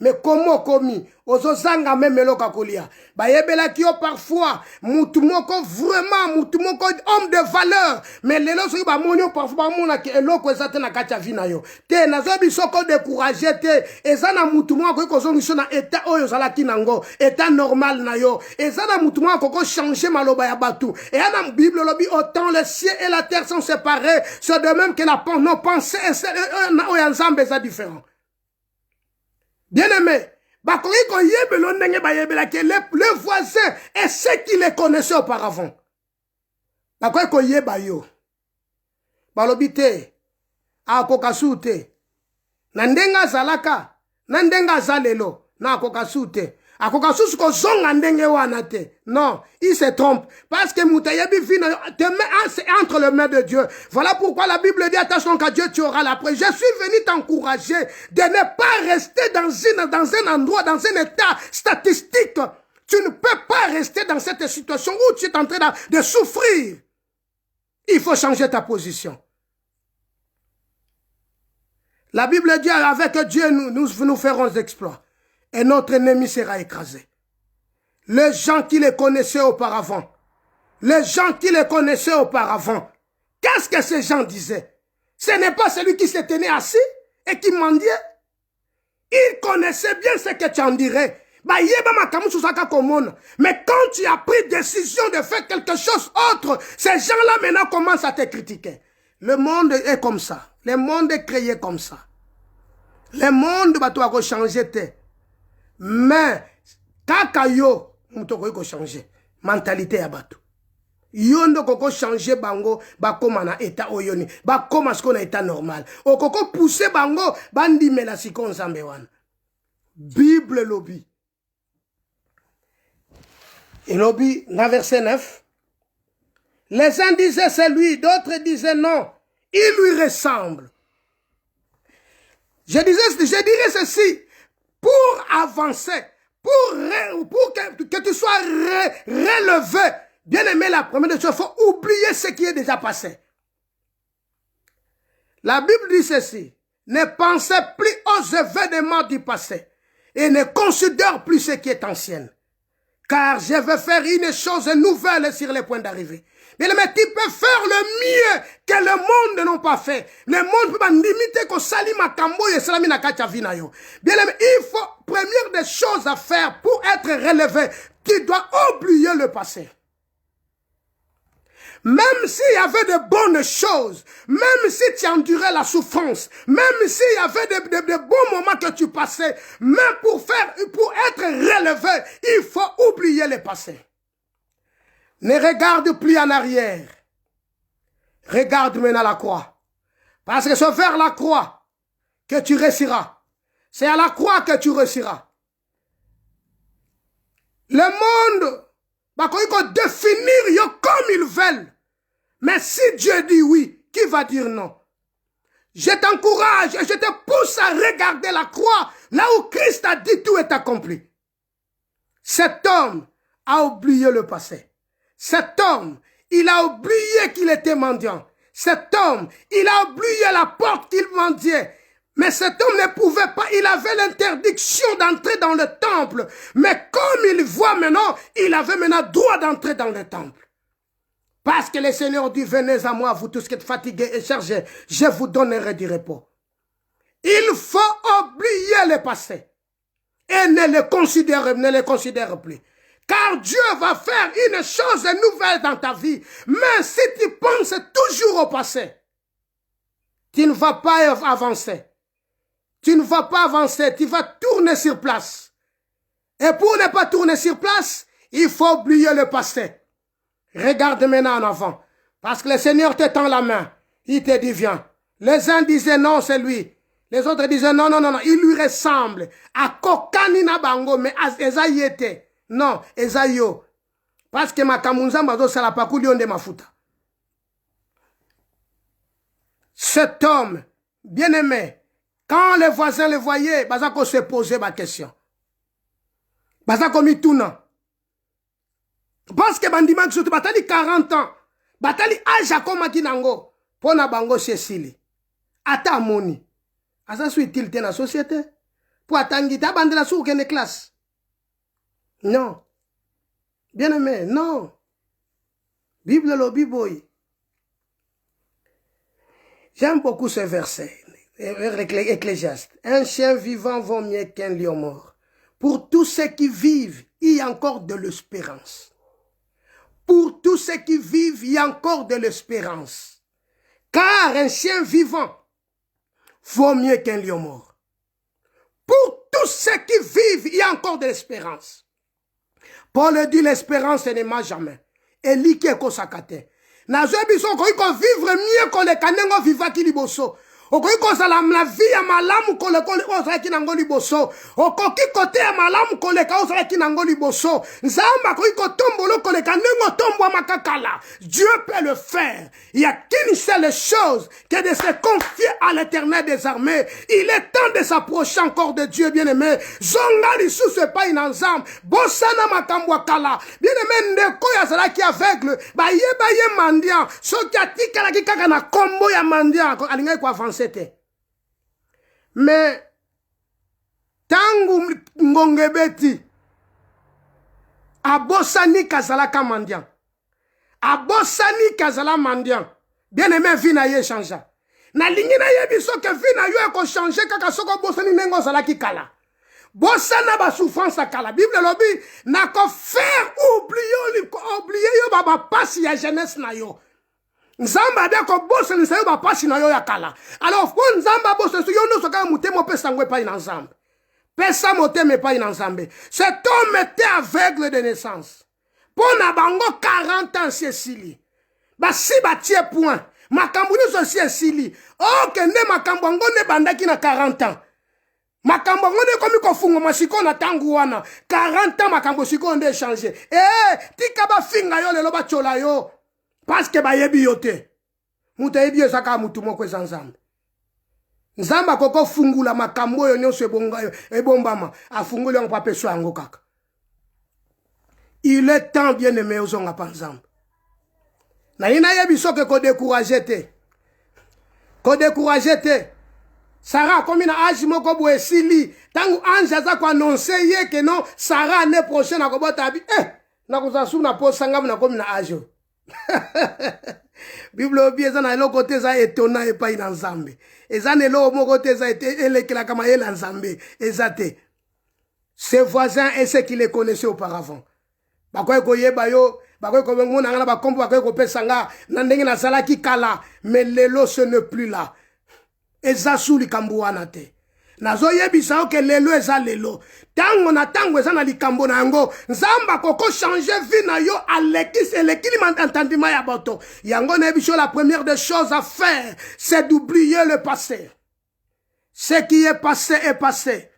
Speaker 1: Mais comment komi, ozozanga même loka kolia. Bayebela kiyo parfois, mutumoko vraiment, mutumoko homme de valeur. Mais lelo soki ba monyo parfois ba mona ki eloko ezate na kacha vina yo. Te nazobi soko décourager te, ezana mutumoko ko zongiso na état oyo zala kinango, état normal na yo. Ezana mutumoko ko changer maloba ya batu. Et ana Bible lobi autant le ciel et la terre sont séparés, c'est de même que la nos pensées na oyanzambe za différent. Bien aimé, le voisin et ceux qui les connaissaient auparavant. Balobite, akokasute, nandenga zalaka, nandenga zalelo, na akokasute. Akokasusu ko zonga ndenge wana te. Non, il se trompe. Parce que Moutayebi c'est entre les mains de Dieu. Voilà pourquoi la Bible dit, attention qu'à Dieu tu auras la paix. Je suis venu t'encourager de ne pas rester dans un endroit, dans un état statistique. Tu ne peux pas rester dans cette situation où tu es en train de souffrir. Il faut changer ta position. La Bible dit, avec Dieu, nous ferons des exploits. Et notre ennemi sera écrasé. Les gens qui les connaissaient auparavant, qu'est-ce que ces gens disaient? Ce n'est pas celui qui se tenait assis et qui mendiait. Il connaissait bien ce que tu en dirais. Mais quand tu as pris décision de faire quelque chose autre, ces gens-là maintenant commencent à te critiquer. Le monde est comme ça. Le monde est créé comme ça. Le monde va tout changer. Mais, kaka yo, mutoko yiko changer. Mentalité ya batu. Yo ndo koko changer bango, bakoma na état oyoni. Bakoma sko na état normal. Okoko pousser bango, bandi mela siko nzambe wana. Bible lobby. Et lobby, dans verset 9. Les uns disaient c'est lui, d'autres disaient non. Il lui ressemble. Je dirais ceci. Pour avancer, pour que tu sois relevé, bien aimé, la première des choses, il faut oublier ce qui est déjà passé. La Bible dit ceci, ne pensez plus aux événements du passé et ne considère plus ce qui est ancien. Car je vais faire une chose nouvelle sur les points d'arrivée. Mais tu peux faire le mieux que le monde n'a pas fait. Le monde peut pas limiter que salima kambo et salami na kacha vina yo. Bien aimé, il faut, première des choses à faire pour être relevé, tu dois oublier le passé. Même s'il y avait de bonnes choses, même si tu endurais la souffrance, même s'il y avait de bons moments que tu passais, mais pour être relevé, il faut oublier le passé. Ne regarde plus en arrière. Regarde maintenant la croix. Parce que c'est vers la croix que tu réussiras. C'est à la croix que tu réussiras. Le monde va définir comme ils veulent. Mais si Dieu dit oui, qui va dire non? Je t'encourage et je te pousse à regarder la croix là où Christ a dit tout est accompli. Cet homme a oublié le passé. Cet homme, il a oublié qu'il était mendiant. Cet homme, il a oublié la porte qu'il mendiait. Mais cet homme ne pouvait pas, il avait l'interdiction d'entrer dans le temple. Mais comme il voit maintenant, il avait maintenant droit d'entrer dans le temple. Parce que le Seigneur dit, venez à moi, vous tous qui êtes fatigués et chargés, je vous donnerai du repos. Il faut oublier le passé et ne le considère plus. Car Dieu va faire une chose nouvelle dans ta vie. Mais si tu penses toujours au passé, tu ne vas pas avancer. Tu ne vas pas avancer, tu vas tourner sur place. Et pour ne pas tourner sur place, il faut oublier le passé. Regarde maintenant en avant. Parce que le Seigneur te tend la main. Il te dit viens. Les uns disaient non, c'est lui. Les autres disaient non, non, non, non. Il lui ressemble. A kokani na bango, mais eza yete. Non, eza yo. Parce que ma kamunza mazo salapaku lionde mafuta. Cet homme, bien-aimé, quand les voisins le voyaient, bazako se posait ma question. Bazako mituna. Parce que bandima qui batali 40 ans, batali âge comme kinango, pona bango Cécile. Ata moni. Asa suit-il dans la société? Pour attendre ta bande la sourde de classe. Non. Bien aimé, non. Bible lo biboy. J'aime beaucoup ce verset. Ecclésiaste. Un chien vivant vaut mieux qu'un lion mort. Pour tous ceux qui vivent, il y a encore de l'espérance. Pour tous ceux qui vivent, il y a encore de l'espérance. Car un chien vivant vaut mieux qu'un lion mort. Pour tous ceux qui vivent, il y a encore de l'espérance. Paul dit l'espérance ne ment jamais. Et l'ike ko sakate. Na zo biso ko vivre mieux que les kanengo vivaki liboso. Okoki kozala la vie ya malamu koleka ozalaki nango liboso. Okoki kote ya malamu koleka ozalaki nango liboso. Nzamba akoki kotombolo koleka ndenge otombwa makakala. Dieu peut le faire. Il n'y a qu'une seule chose que de se confier à l'Éternel des armées. Il est temps de s'approcher encore de Dieu, bien-aimé. Zonga lisusu epai na nzambe. Bosana makambo kala. Bien-aimé ndeko yazalaki aveugle. Bayeba ye mandian. Soki atikalaki kaka na kombo ya mandian. Alingai ko avancer. Mais tangu ngongebeti abosani kazalaka mandian, abosani kazala mandian, bien aimé vie na ye changea. Na lingi na ye biso ke vie na yo eko changer kaka soko bosani nengo zalaki kala. Bosana ba souffrance kala. Bible lobi na ko faire oublier yo baba pasi ya jeunesse na yo. Nzamba bia ko bosse ni sayo ba pasi na yo ya kala. Alors pour nzamba bosse so yo no so ka mutemo pesa ngwe pa ina nzamba. Pesa moteme pa ina nzambe. Cet homme était aveugle de naissance. Pour na bango 40 ans Cécile. Ba si ba tie point. Makambu ni so Cécile. Oh kende makambu ngo ne bandaki na 40 ans. Makambo ngone komi kofungo masiko na tangu wana 40 ans makambo siko nde changer. Tika ba finga yo lelo ba chola yo. Parce que bayebi yote. Muta yebi ezaka mutu moko nzambe. Nzamba koko fungula makambo yo nyonso ebombama afungula ngo papeso yango kaka. Il est temps bien aimé ozonga pa nzambe. Na ina yebi soke ko décourager te. Ko décourager te. Sarah comme na âge moko bo esili tangu ange aza ko annoncer ye que non Sarah année prochaine akobota bi na kozasu na posanga na komi na âge. Bible obi eza na eloko te eza etona epai na nzambe. Eza na eloko moko te eza elekela kama ye na nzambe. Eza te. Ses voisins et ceux qui les connaissaient auparavant. Bakoye koyeba yo Mais lelo ce n'est plus là. Eza sous likambo wana te. Nazo yebisa oke lelo eza lelo. Tango na tango eza na likambo na yango. Nzamba koko changer vie na yo alekis elekili entendement ya bato. Yango na yebisho la première des choses à faire, c'est d'oublier le passé. Ce qui est passé est passé.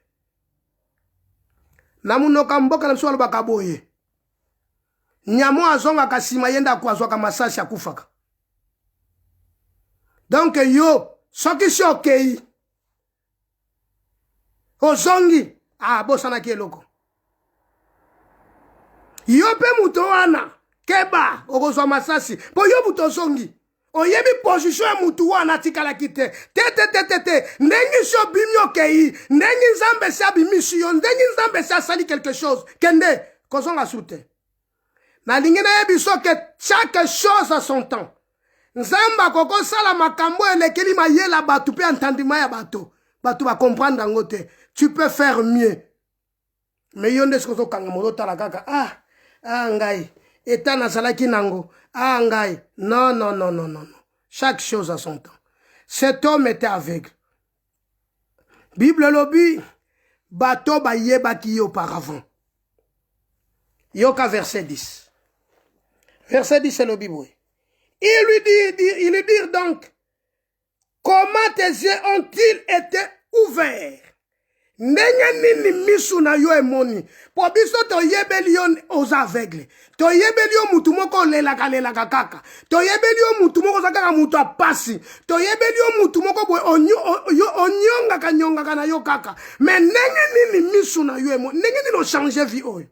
Speaker 1: Namunoka mboka na mso alobaka boye. Nyamo azonga kasima yenda kwazwaka masasi akufaka. Donc yo soki si okei ozongi bosana ki eloko yo pe muto wana keba okozwa masasi po yo muto ozongi oyebi position ya mutu wana tikalaki te ndenge si obimi okei ndenge nzambe si abimisi yo ndenge nzambe si asali quelque chose kende kozonga su te nalingi nayebi so ke chaque chose a son temps. Nzamba koko sala makambo elekeli mayela batu pe entendement ya bato. Batu ba comprendre dango te. Tu peux faire mieux. Mais yonde skozo kanga moto tala kaka. Ngai. Eta na salaki nango. Ngai. Non. Chaque chose a son temps. Cet homme était aveugle. Bible lobi. Bato ba yeba ki auparavant. Yoka verset 10. Verset 10 c'est le Bible. Il lui dit donc, comment tes yeux ont-ils été ouverts? Ndenge nini misu na yo emoni. Po biso to yebeli yo aux aveugles. To yebeli yo mutu moko lelaka kaka. To yebeli yo mutu moko zakaka mutu apasi. To yebeli yo mutu moko boy onyonga na yo kaka. Mais ndenge nini misu na yo emoni. Ndenge nini o changer vie oyo.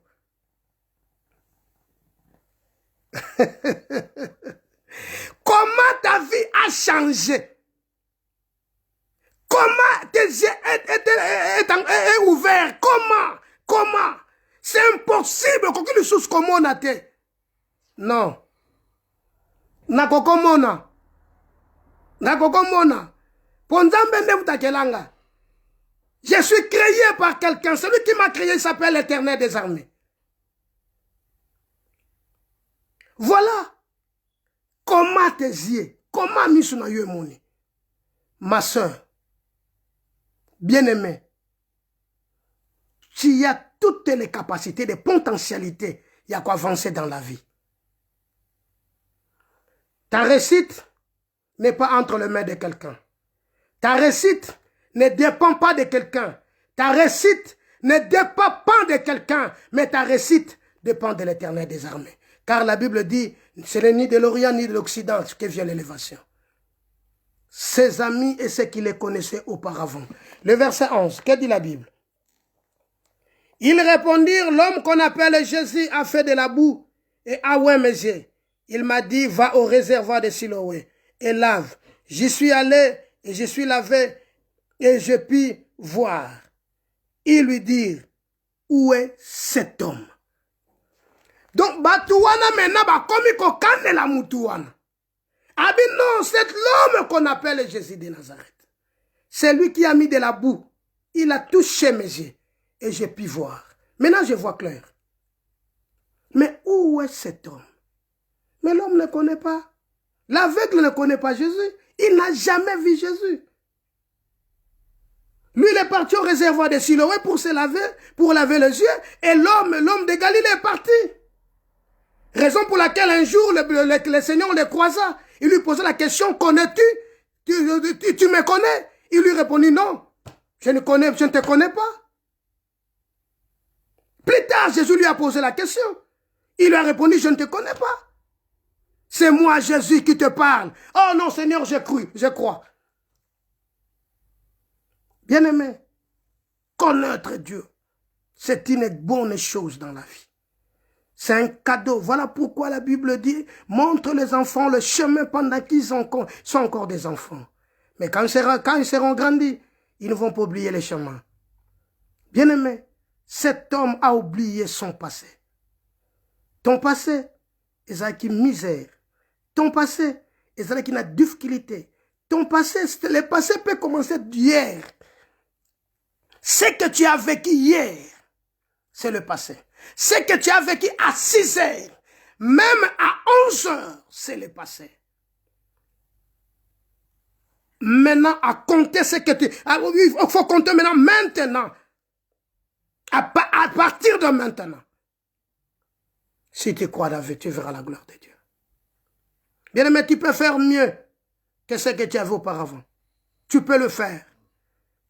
Speaker 1: Comment ta vie a changé? Comment tes yeux est ouvert? Comment? C'est impossible. Qu'aucune chose comme on a été. Non. Nakokomona. Ponzambe nde mutakelanga. Je suis créé par quelqu'un. Celui qui m'a créé s'appelle l'Éternel des armées. Voilà. Comment tes yeux, comment misuna yo emoni? Ma soeur, bien-aimée, tu as toutes les capacités, les potentialités, il y a quoi avancer dans la vie. Ta réussite n'est pas entre les mains de quelqu'un. Ta réussite ne dépend pas de quelqu'un. Ta réussite ne dépend pas de quelqu'un, mais ta réussite dépend de l'Éternel des armées. Car la Bible dit, ce n'est ni de l'Orient ni de l'Occident que vient l'élévation. Ses amis et ceux qui les connaissaient auparavant. Le verset 11, que dit la Bible? Ils répondirent, l'homme qu'on appelle Jésus a fait de la boue et a oué mes yeux. Il m'a dit, va au réservoir de Siloé et lave. J'y suis allé et je suis lavé et je puis voir. Ils lui dirent, où est cet homme? Donc, Batouana maintenant, bakomi ko kane la moutouana. Abi non, c'est l'homme qu'on appelle Jésus de Nazareth. C'est lui qui a mis de la boue. Il a touché mes yeux et j'ai pu voir. Maintenant, je vois clair. Mais où est cet homme? Mais l'homme ne connaît pas. L'aveugle ne connaît pas Jésus. Il n'a jamais vu Jésus. Lui, il est parti au réservoir de Siloé pour se laver, pour laver les yeux. Et l'homme de Galilée est parti. Raison pour laquelle un jour, le Seigneur le croisa. Il lui posait la question, connais-tu? Tu me connais? Il lui répondit, non, je ne te connais pas. Plus tard, Jésus lui a posé la question. Il lui a répondu, je ne te connais pas. C'est moi, Jésus, qui te parle. Oh non, Seigneur, je crois. Bien-aimé, connaître Dieu, c'est une bonne chose dans la vie. C'est un cadeau. Voilà pourquoi la Bible dit, montre les enfants le chemin pendant qu'ils sont encore des enfants. Mais quand ils seront grandis, ils ne vont pas oublier les chemins. Bien-aimé, cet homme a oublié son passé. Ton passé, c'est une misère. Ton passé, c'est une difficulté. Ton passé, le passé peut commencer d'hier. Ce que tu as vécu hier, c'est le passé. Ce que tu as vécu à 6 heures, Même à 11 heures, c'est le passé. Maintenant, à compter ce que tu... Il faut compter maintenant. À partir de maintenant. Si tu crois David, tu verras la gloire de Dieu. Bien aimé, tu peux faire mieux que ce que tu avais auparavant. Tu peux le faire.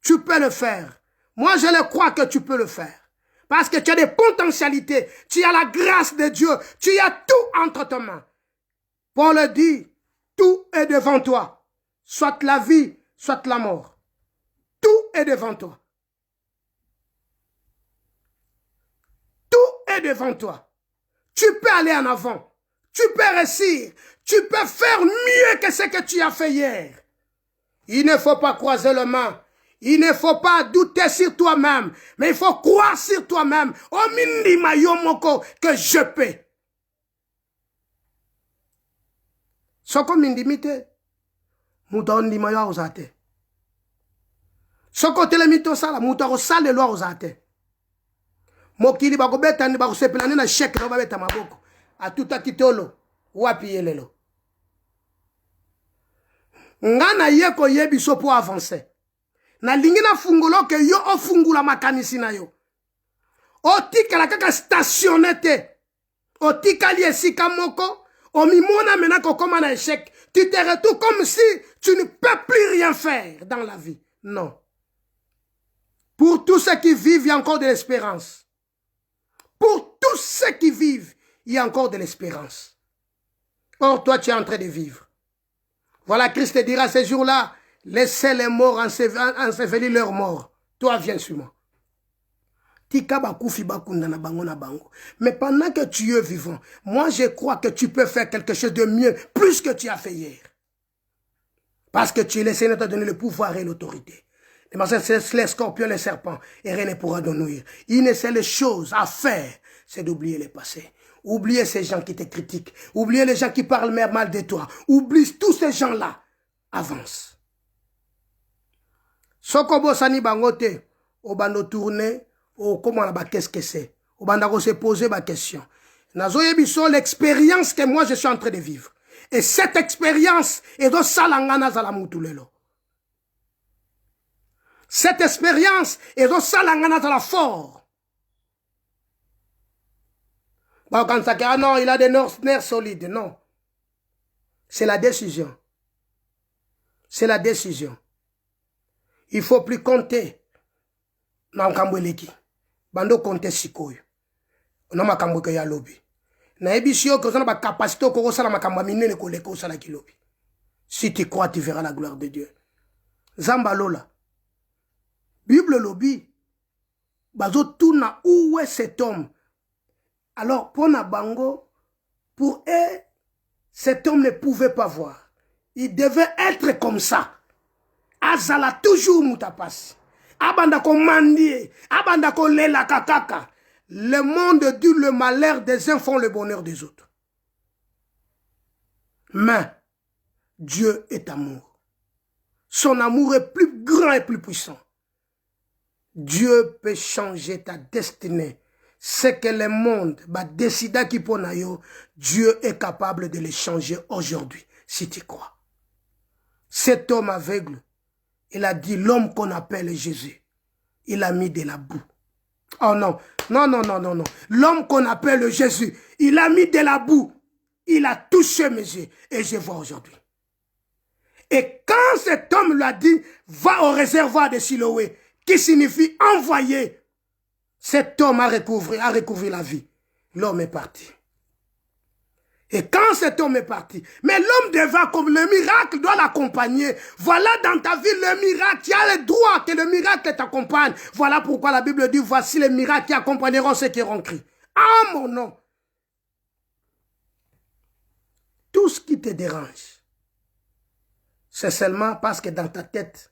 Speaker 1: Tu peux le faire. Moi, je le crois que tu peux le faire. Parce que tu as des potentialités. Tu as la grâce de Dieu. Tu as tout entre tes mains. Paul dit, tout est devant toi. Soit la vie, soit la mort. Tout est devant toi. Tout est devant toi. Tu peux aller en avant. Tu peux réussir. Tu peux faire mieux que ce que tu as fait hier. Il ne faut pas croiser les mains. Il ne faut pas douter sur toi-même. Mais il faut croire sur toi-même. Oh mindima yomoko que je peux. Soko mindimite. Muta ondima yo ozate. Soko telemito sala. Muta osale lo ozate. Mokili bako beta ni bako sepelani na shek na babeta maboko. Atuta kitolo. Wapi yelelo. Ngana yeko yebi so pour avancer. Na lingina fungulo ke yo ofungula makanisi na yo. Otika la kaka stationete. Otika li esika moko. Omimona mena kokoma na échec. Tu te retrouves comme si tu ne peux plus rien faire dans la vie. Non. Pour tous ceux qui vivent, il y a encore de l'espérance. Pour tous ceux qui vivent, il y a encore de l'espérance. Or, toi, tu es en train de vivre. Voilà, Christ te dira ces jours-là, laissez les morts ensevelir leurs morts. Toi, viens sur moi. Mais pendant que tu es vivant, moi, je crois que tu peux faire quelque chose de mieux, plus que tu as fait hier. Parce que tu es le Seigneur t'a donné le pouvoir et l'autorité. Les scorpions, les serpents, et rien ne pourra nous nuire. Une seule chose à faire, c'est d'oublier le passé. Oubliez ces gens qui te critiquent. Oubliez les gens qui parlent mal de toi. Oublie tous ces gens-là. Avance. Sokobo sani bangote, au bando tourner, au comment là-bas, qu'est-ce que c'est? Au bando se poser ma question. Nazoye biso l'expérience que moi je suis en train de vivre. Et cette expérience est de salangana zalamutulelo. Cette expérience est de salangana zala fort. Quand ça dit, non, il a des nerfs solides. Non. C'est la décision. C'est la décision. Il ne faut plus compter. Na mkambweleki. Bando compter sikoyo. Na makambweke ya lobi. Na ebisio que na ba capacité ko sala makamba minene ko leko sala kilobi. Si tu crois, tu verras la gloire de Dieu. Zamba lola. Bible lobi. Bazo tuna où est cet homme? Alors, pour Nabango, pour eux, cet homme ne pouvait pas voir. Il devait être comme ça. Azala toujours moutapas. Abandako mandie, abandako lela kakaka. Le monde dit le malheur des uns font le bonheur des autres. Mais Dieu est amour. Son amour est plus grand et plus puissant. Dieu peut changer ta destinée. Ce que le monde va décider qui pour nayo, Dieu est capable de les changer aujourd'hui, si tu crois. Cet homme aveugle, il a dit l'homme qu'on appelle Jésus, il a mis de la boue. Oh non, non, non, non, non, non. L'homme qu'on appelle Jésus, il a mis de la boue. Il a touché mes yeux et je vois aujourd'hui. Et quand cet homme lui a dit, va au réservoir de Siloé, qui signifie envoyer, cet homme a recouvré la vie. L'homme est parti. Et quand cet homme est parti, mais l'homme devant, comme le miracle doit l'accompagner. Voilà dans ta vie le miracle. Tu as le droit que le miracle t'accompagne. Voilà pourquoi la Bible dit, voici les miracles qui accompagneront ceux qui auront cru. Ah mon nom. Tout ce qui te dérange, c'est seulement parce que dans ta tête,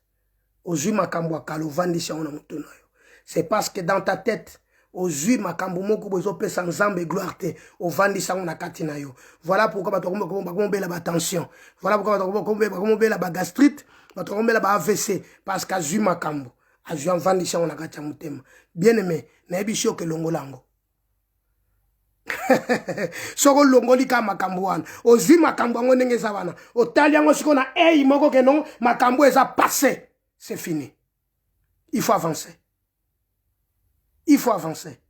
Speaker 1: c'est parce que dans ta tête, ozui makambo moko bozo pesa nzambe gloire te ovandi sango na kati na yo. Voilà pourquoi batombe la tension. Voilà pourquoi batombe la gastrite, batombe la AVC parce qu'azui makambo, azui vandi sango na kati ya mutema. Bien aimé, na ebisho ke longolango. Soko longoli ka makambo wana ozi makambo yango ndenge eza wana otali yango siko na ei moko ke non makambo eza passé, c'est fini. Il faut avancer. Il faut avancer.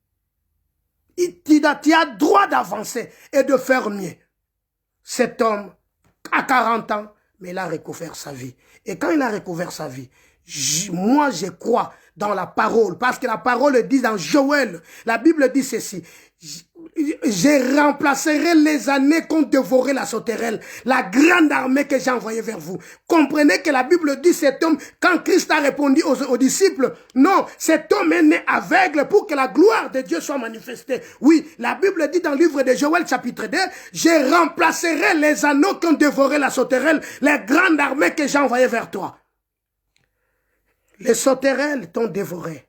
Speaker 1: Tu as droit d'avancer et de faire mieux. Cet homme a 40 ans, mais il a recouvert sa vie. Et quand il a recouvert sa vie, moi je crois dans la parole, parce que la parole dit dans Joël, la Bible dit ceci: je remplacerai les années qu'ont dévoré la sauterelle, la grande armée que j'ai envoyée vers vous. Comprenez que la Bible dit cet homme, quand Christ a répondu aux disciples, non, cet homme est né aveugle pour que la gloire de Dieu soit manifestée. Oui, la Bible dit dans le livre de Joël chapitre 2, je remplacerai les anneaux qui ont dévoré la sauterelle, les grandes armées que j'ai envoyées vers toi. Les sauterelles t'ont dévoré.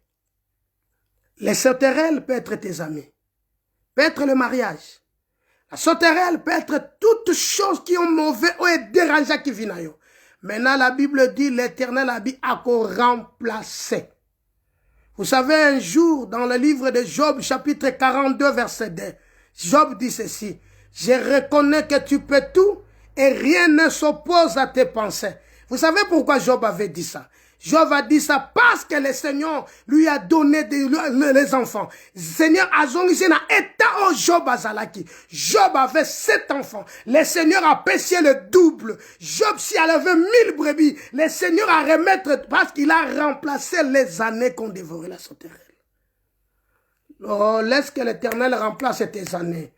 Speaker 1: Les sauterelles peuvent être tes amis. Peut être le mariage. La sauterelle peut être toutes choses qui ont mauvais ou est dérangeant qui viennent. Maintenant, la Bible dit, l'Éternel a dit à qu'on remplacer. Vous savez, un jour, dans le livre de Job, chapitre 42, verset 2, Job dit ceci: je reconnais que tu peux tout et rien ne s'oppose à tes pensées. Vous savez pourquoi Job avait dit ça? Job a dit ça parce que le Seigneur lui a donné les enfants. Le Seigneur a zongi na état au Job azalaki. Job avait 7 enfants. Le Seigneur a payé le double. Job, si elle avait 1000 brebis, le Seigneur a remettre parce qu'il a remplacé les années qu'on dévorait la sauterelle. Oh, laisse que l'Éternel remplace tes années.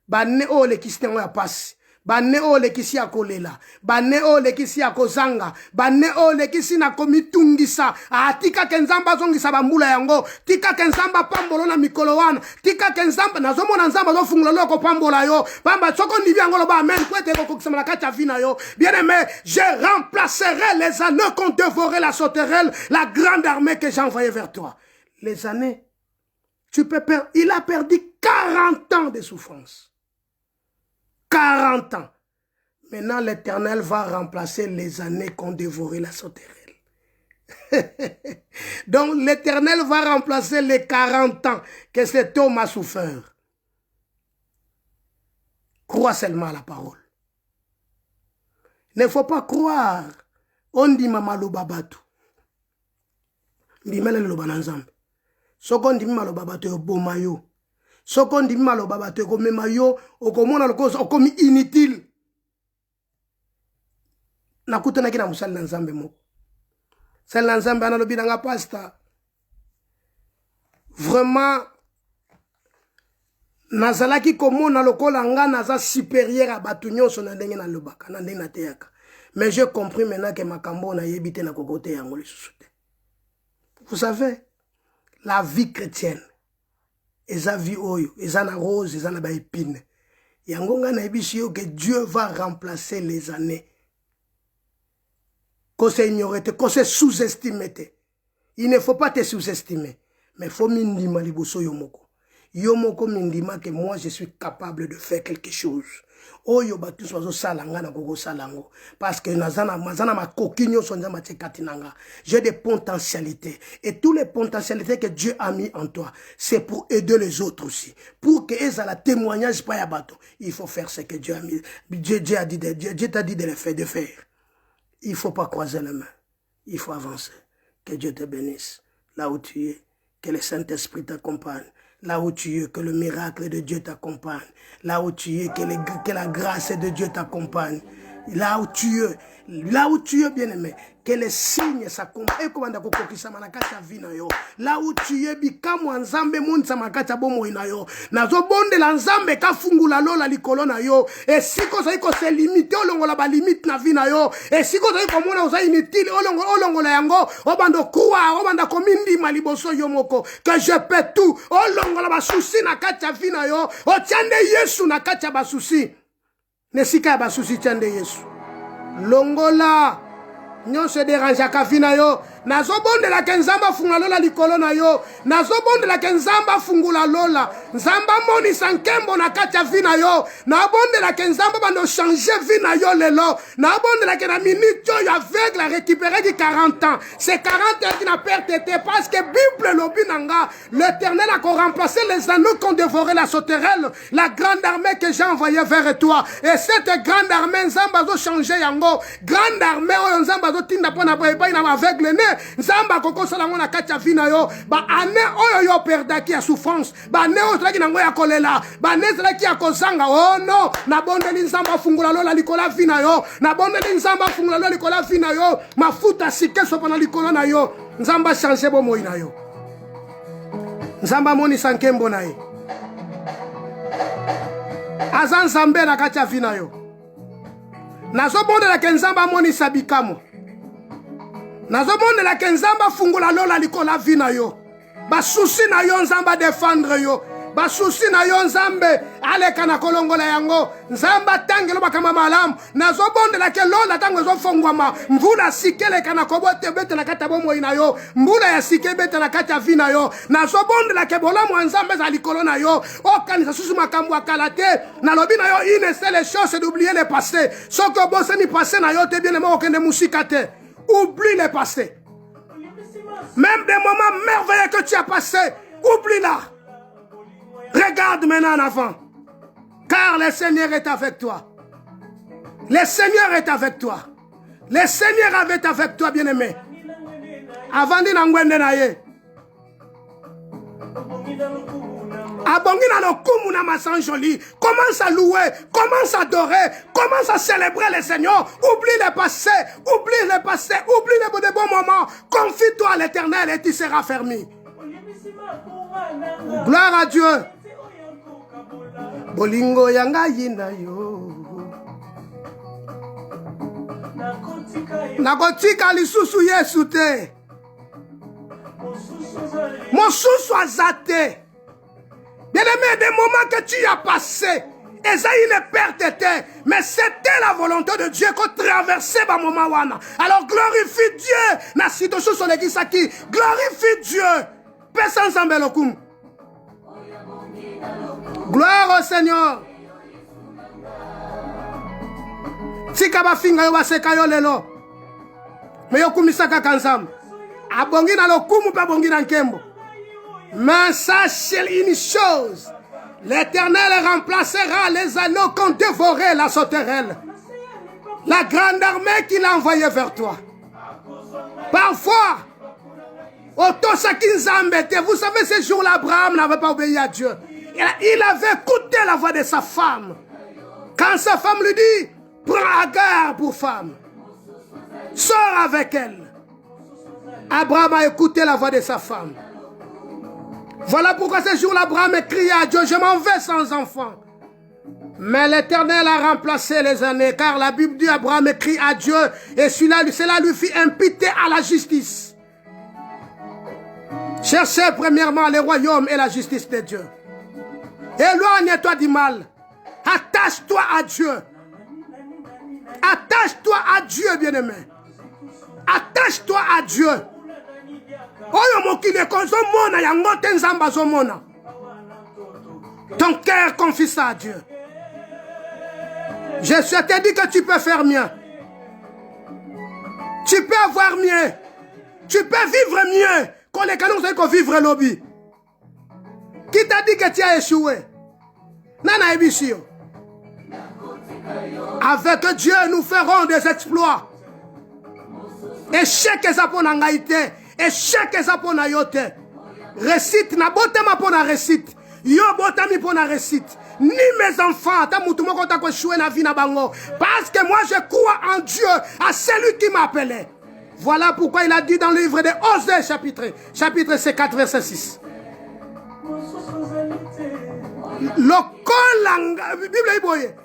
Speaker 1: Bane o le kisitengo ya passe. Bane o le kisi ya kolela, bane o le kisi ya kozanga, bane o le kisi na komitungisa, tika kenzamba zongisa bambula yango, tika kenzamba pambolo na mikolo wana, tika kenzamba nazomona nzamba zo fungula loko pambola yo, pamba soko nibi yango loba amen, kwete ko kisama na kati ya vina yo. Bien-aimé, je remplacerai les années qu'ont dévoré la sauterelle, la grande armée que j'ai envoyée vers toi. Les années, tu peux perdre, il a perdu 40 ans de souffrance. 40 ans. Maintenant, l'Éternel va remplacer les années qu'ont dévoré la sauterelle. Donc, l'Éternel va remplacer les 40 ans que cet homme a souffert. Crois seulement à la parole. Il ne faut pas croire. On dit mamaloba batu. Ndimele loba nanzambe. Soko ndimi maloba batu yo bomayo. Soko ndimi maloba batu yo komemayo okomona lokozo okomi inutile. Nakutana kina musali na nzambe moko. Sali na nzambe analobi nanga pastor. Vraiment nazalaki komona lokola nga naza supérieur à batu nyonso na ndenge na lobaka na ndenge na teyaka. Mais j'ai compris maintenant que makambo na yebite na kokote yango lisusu te. Vous savez, la vie chrétienne, eza vie oyo, eza na rose, eza na ba épine. Yango nga na yebisi yo que Dieu va remplacer les années. Qu'on se ignoré, qu'on se sous-estimé. Il ne faut pas te sous-estimer, mais il faut mindima liboso yomoko. Yomoko mindima que moi je suis capable de faire quelque chose. Oyo batu sozo salanga na gogo salango parce que nazana ma kokinyo sonza matekatinanga. J'ai des potentialités et toutes les potentialités que Dieu a mis en toi, c'est pour aider les autres aussi. Pour que eza la témoignage pas ya bato, il faut faire ce que Dieu a mis. Dieu t'a dit de le faire, de faire. Il faut pas croiser les mains. Il faut avancer. Que Dieu te bénisse. Là où tu es, que le Saint-Esprit t'accompagne. Là où tu es, que le miracle de Dieu t'accompagne. Là où tu es, que la grâce de Dieu t'accompagne. Là où tu es, bien-aimé, que les signes s'accompagnent. Là où tu es, bikamu nzambe munza makata bomo inayo. Nazo bonde la nzambe ka fungula lola likolo na yo. Et siko zaiko se limite olongola ba limite na vina yo. Et siko zaiko mona oza inutile olongola yango. Obando kuwa, obanda komindi maliboso yomoko. Que je peux tout. Olongola ba souci na kati ya vina yo. Otiande Yesu na kati ya ba souci. Nesika ya ba souci tiande Yesu. Longola. Nyon se dérange à kafina yo, nazobondela ke nzambe afungula lola likolo na yo, nazobondela ke nzambe afungula lola, nzambe amonisa nkembo na kati ya vi na yo, nabondela ke nzambe bando changer vi na yo lelo, nabondela ke na minute oyo aveugle a récupéré di 40 ans, c'est 40 ans qui n'a perdu parce que Bible lobi nanga, l'Éternel a remplacé les anneaux qui ont dévoré la sauterelle, la grande armée que j'ai envoyée vers toi, et cette grande armée nzambe azo changer yango, grande armée oyo nzambe azo tinda pona boyeba na aveugle ne, nzamba kokosala ngo na kati ya vi na yo, ba ane oyo yo perdaki ya souffrance, ba ane oyo tolaki nango ya kolela, ba ane ezalaki ya kozanga, oh non, nabondeli nzamba afungula lola likola vi na yo, nabondeli nzamba afungula lola likola vi na yo, mafuta sike sopa na likolo na yo, nzamba change bomoi na yo, nzamba amonisa nkembo na ye, aza nzambe na kati ya vi na yo, nazobondela ke nzamba amonisa bikamo, nazobondela ke nzamba afungula lola likola vi na yo, basusi na yo nzamba défendre yo, basusi na yo nzambe aleka na kolongola yango, nzamba tangelo bakama malamu, nazobondela ke lola tango ezofongwama, mvula sikeleka na kobote bete na kati ya bomoi na yo, mbula ya sike bete na kati ya vi na yo, nazobondela ke bolamu ya nzambe za likolo na yo, okanisa susu makambo akala te, nalobi na yo une seule chose c'est d'oublier le passé, soki obosani passé na yo te bien ema okende musika te, oublie le passé, même des moments merveilleux que tu as passés, oublie-la. Regarde maintenant en avant. Car le Seigneur est avec toi. Le Seigneur est avec toi. Le Seigneur est avec toi, bien-aimé. Avant de n'angwende na ye. Abongi na lokumu na masan joli. Commence à louer, commence à adorer, commence à célébrer le Seigneur. Oublie le passé, oublie le passé, oublie les bons moments. Confie-toi à l'Éternel et tu seras fermé. Gloire à Dieu. Bolingo yanga yina yo. Nakotika lisusu Yesu te. Mosusu azate. Bien-aimé, des moments que tu as passés, et ça il ne perdait, mais c'était la volonté de Dieu qu'on traversait ba moment wana. Alors glorifie Dieu. Na situation sur l'église qui glorifie Dieu. Paix ensemble lokum. Gloire au Seigneur. Tika ba finga yo baseka yo lelo. Me yo kumisaka kanzam. Abongi na lokumu pa bongi na nkembo. Mais sache une chose, l'Éternel remplacera les anneaux qu'ont dévoré la sauterelle. La grande armée qu'il a envoyée vers toi. Parfois, vous savez, ce jour-là, Abraham n'avait pas obéi à Dieu. Il avait écouté la voix de sa femme. Quand sa femme lui dit, prends Agar pour femme, sors avec elle. Abraham a écouté la voix de sa femme. Voilà pourquoi ce jour-là, Abraham crie à Dieu, je m'en vais sans enfant. Mais l'Éternel a remplacé les années, car la Bible dit, Abraham crie à Dieu, et cela lui fit imputer à la justice. Cherchez premièrement le royaume et la justice de Dieu. Éloigne-toi du mal. Attache-toi à Dieu. Attache-toi à Dieu, bien-aimé. Attache-toi à Dieu. Ton cœur confie ça à Dieu. Je te dis que tu peux faire mieux. Tu peux avoir mieux. Tu peux vivre mieux. Quand les canons sont vivre lobby. Qui t'a dit que tu as échoué? Nana Ebishio. Avec Dieu, nous ferons des exploits. Échec et zaponangaïté. Échec et zaponayote. Récite, na botama pona récite. Yo botami pona récite. Ni mes enfants, ta moutoumoko ta échoué na vie na bango. Parce que moi je crois en Dieu, à celui qui m'a appelé. Voilà pourquoi il a dit dans le livre de Osée, chapitre 4, verset 6. Lokolanga, Bible iboye.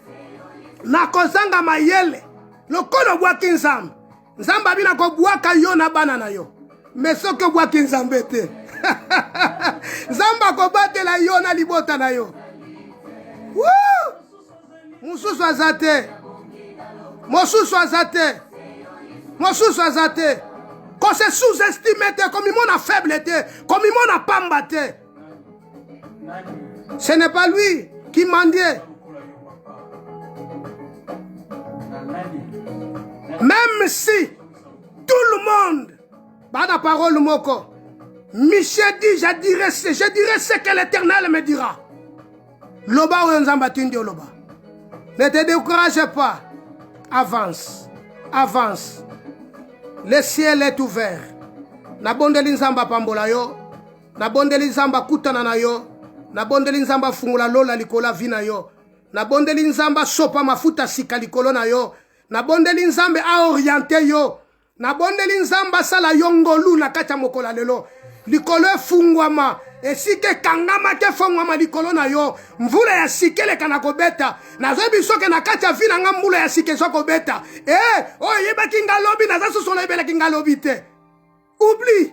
Speaker 1: Nakozanga mayele. Lokolo bwaki nzambe. Nzamba bina ko bwaka yo na banana yo. Mais ce que bwaki nzambe te. Nzamba ko batela yo na libota na yo. Woo! Mususu azate. Mosusu azate. Mosusu azate. Qu'on se sous-estime, comme il a faible, comme il a pamba. Ce n'est pas lui qui mendiait. Même si tout le monde, par la parole moko, Michel dit, je dirai ce que l'Éternel me dira. Loba ou Nzambatindi Loba. Ne te décourage pas. Avance. Avance. Le ciel est ouvert. Na bondeli Nzamba pambola yo. Na bondeli Nzamba kutana na yo. Na bondeli Nzamba fungula lola likola vina yo. Na bondeli Nzamba sopa mafuta sika likolo na yo. Na bondeli Nzambe a orienté yo. Na bondeli Nzamba sala yongolu na kata mokola lelo. Likolo fungwama. Esike kangama ke fungwama likolo na yo. Mvula ya sikele kanako beta. Na zobi soke na kata vina nga mvula ya sike soko beta. Oh yeba kinga lobi na zasu solo yebela kinga lobi te. Oublie.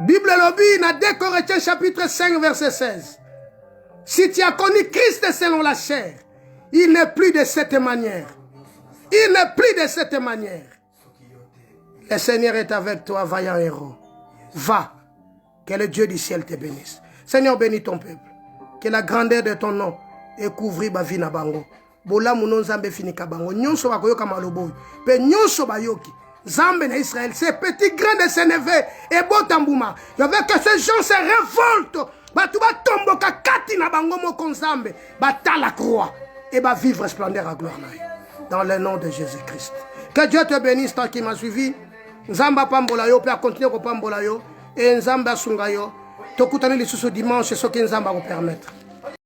Speaker 1: Bible lobby na 2 Corinthiens chapitre 5 verset 16. Si tu as connu Christ selon la chair, il n'est plus de cette manière. Il n'est plus de cette manière. Le Seigneur est avec toi, vaillant héros. Va. Que le Dieu du ciel te bénisse. Seigneur, bénis ton peuple. Que la grandeur de ton nom ait couvert ma vie na bango. Bola mounon zambe finika bango. Nyonso bakoyoka maloboy. Pe nyonso bayoki. Zambe na Israël, ces petits grains de Sénévé et Botambouma. Je veux que ces gens se révoltent. Batuba tombo kakati na bango mo konzambe. Bata la croix. Et va vivre splendeur à gloire. Dans le nom de Jésus-Christ. Que Dieu te bénisse tant qu'il m'a suivi. Nzamba pambola yo, peut continuer ko pambola yo. Et Nzamba sunga yo. Tokutani lisusu dimanche, ce que Nzamba vous permettre.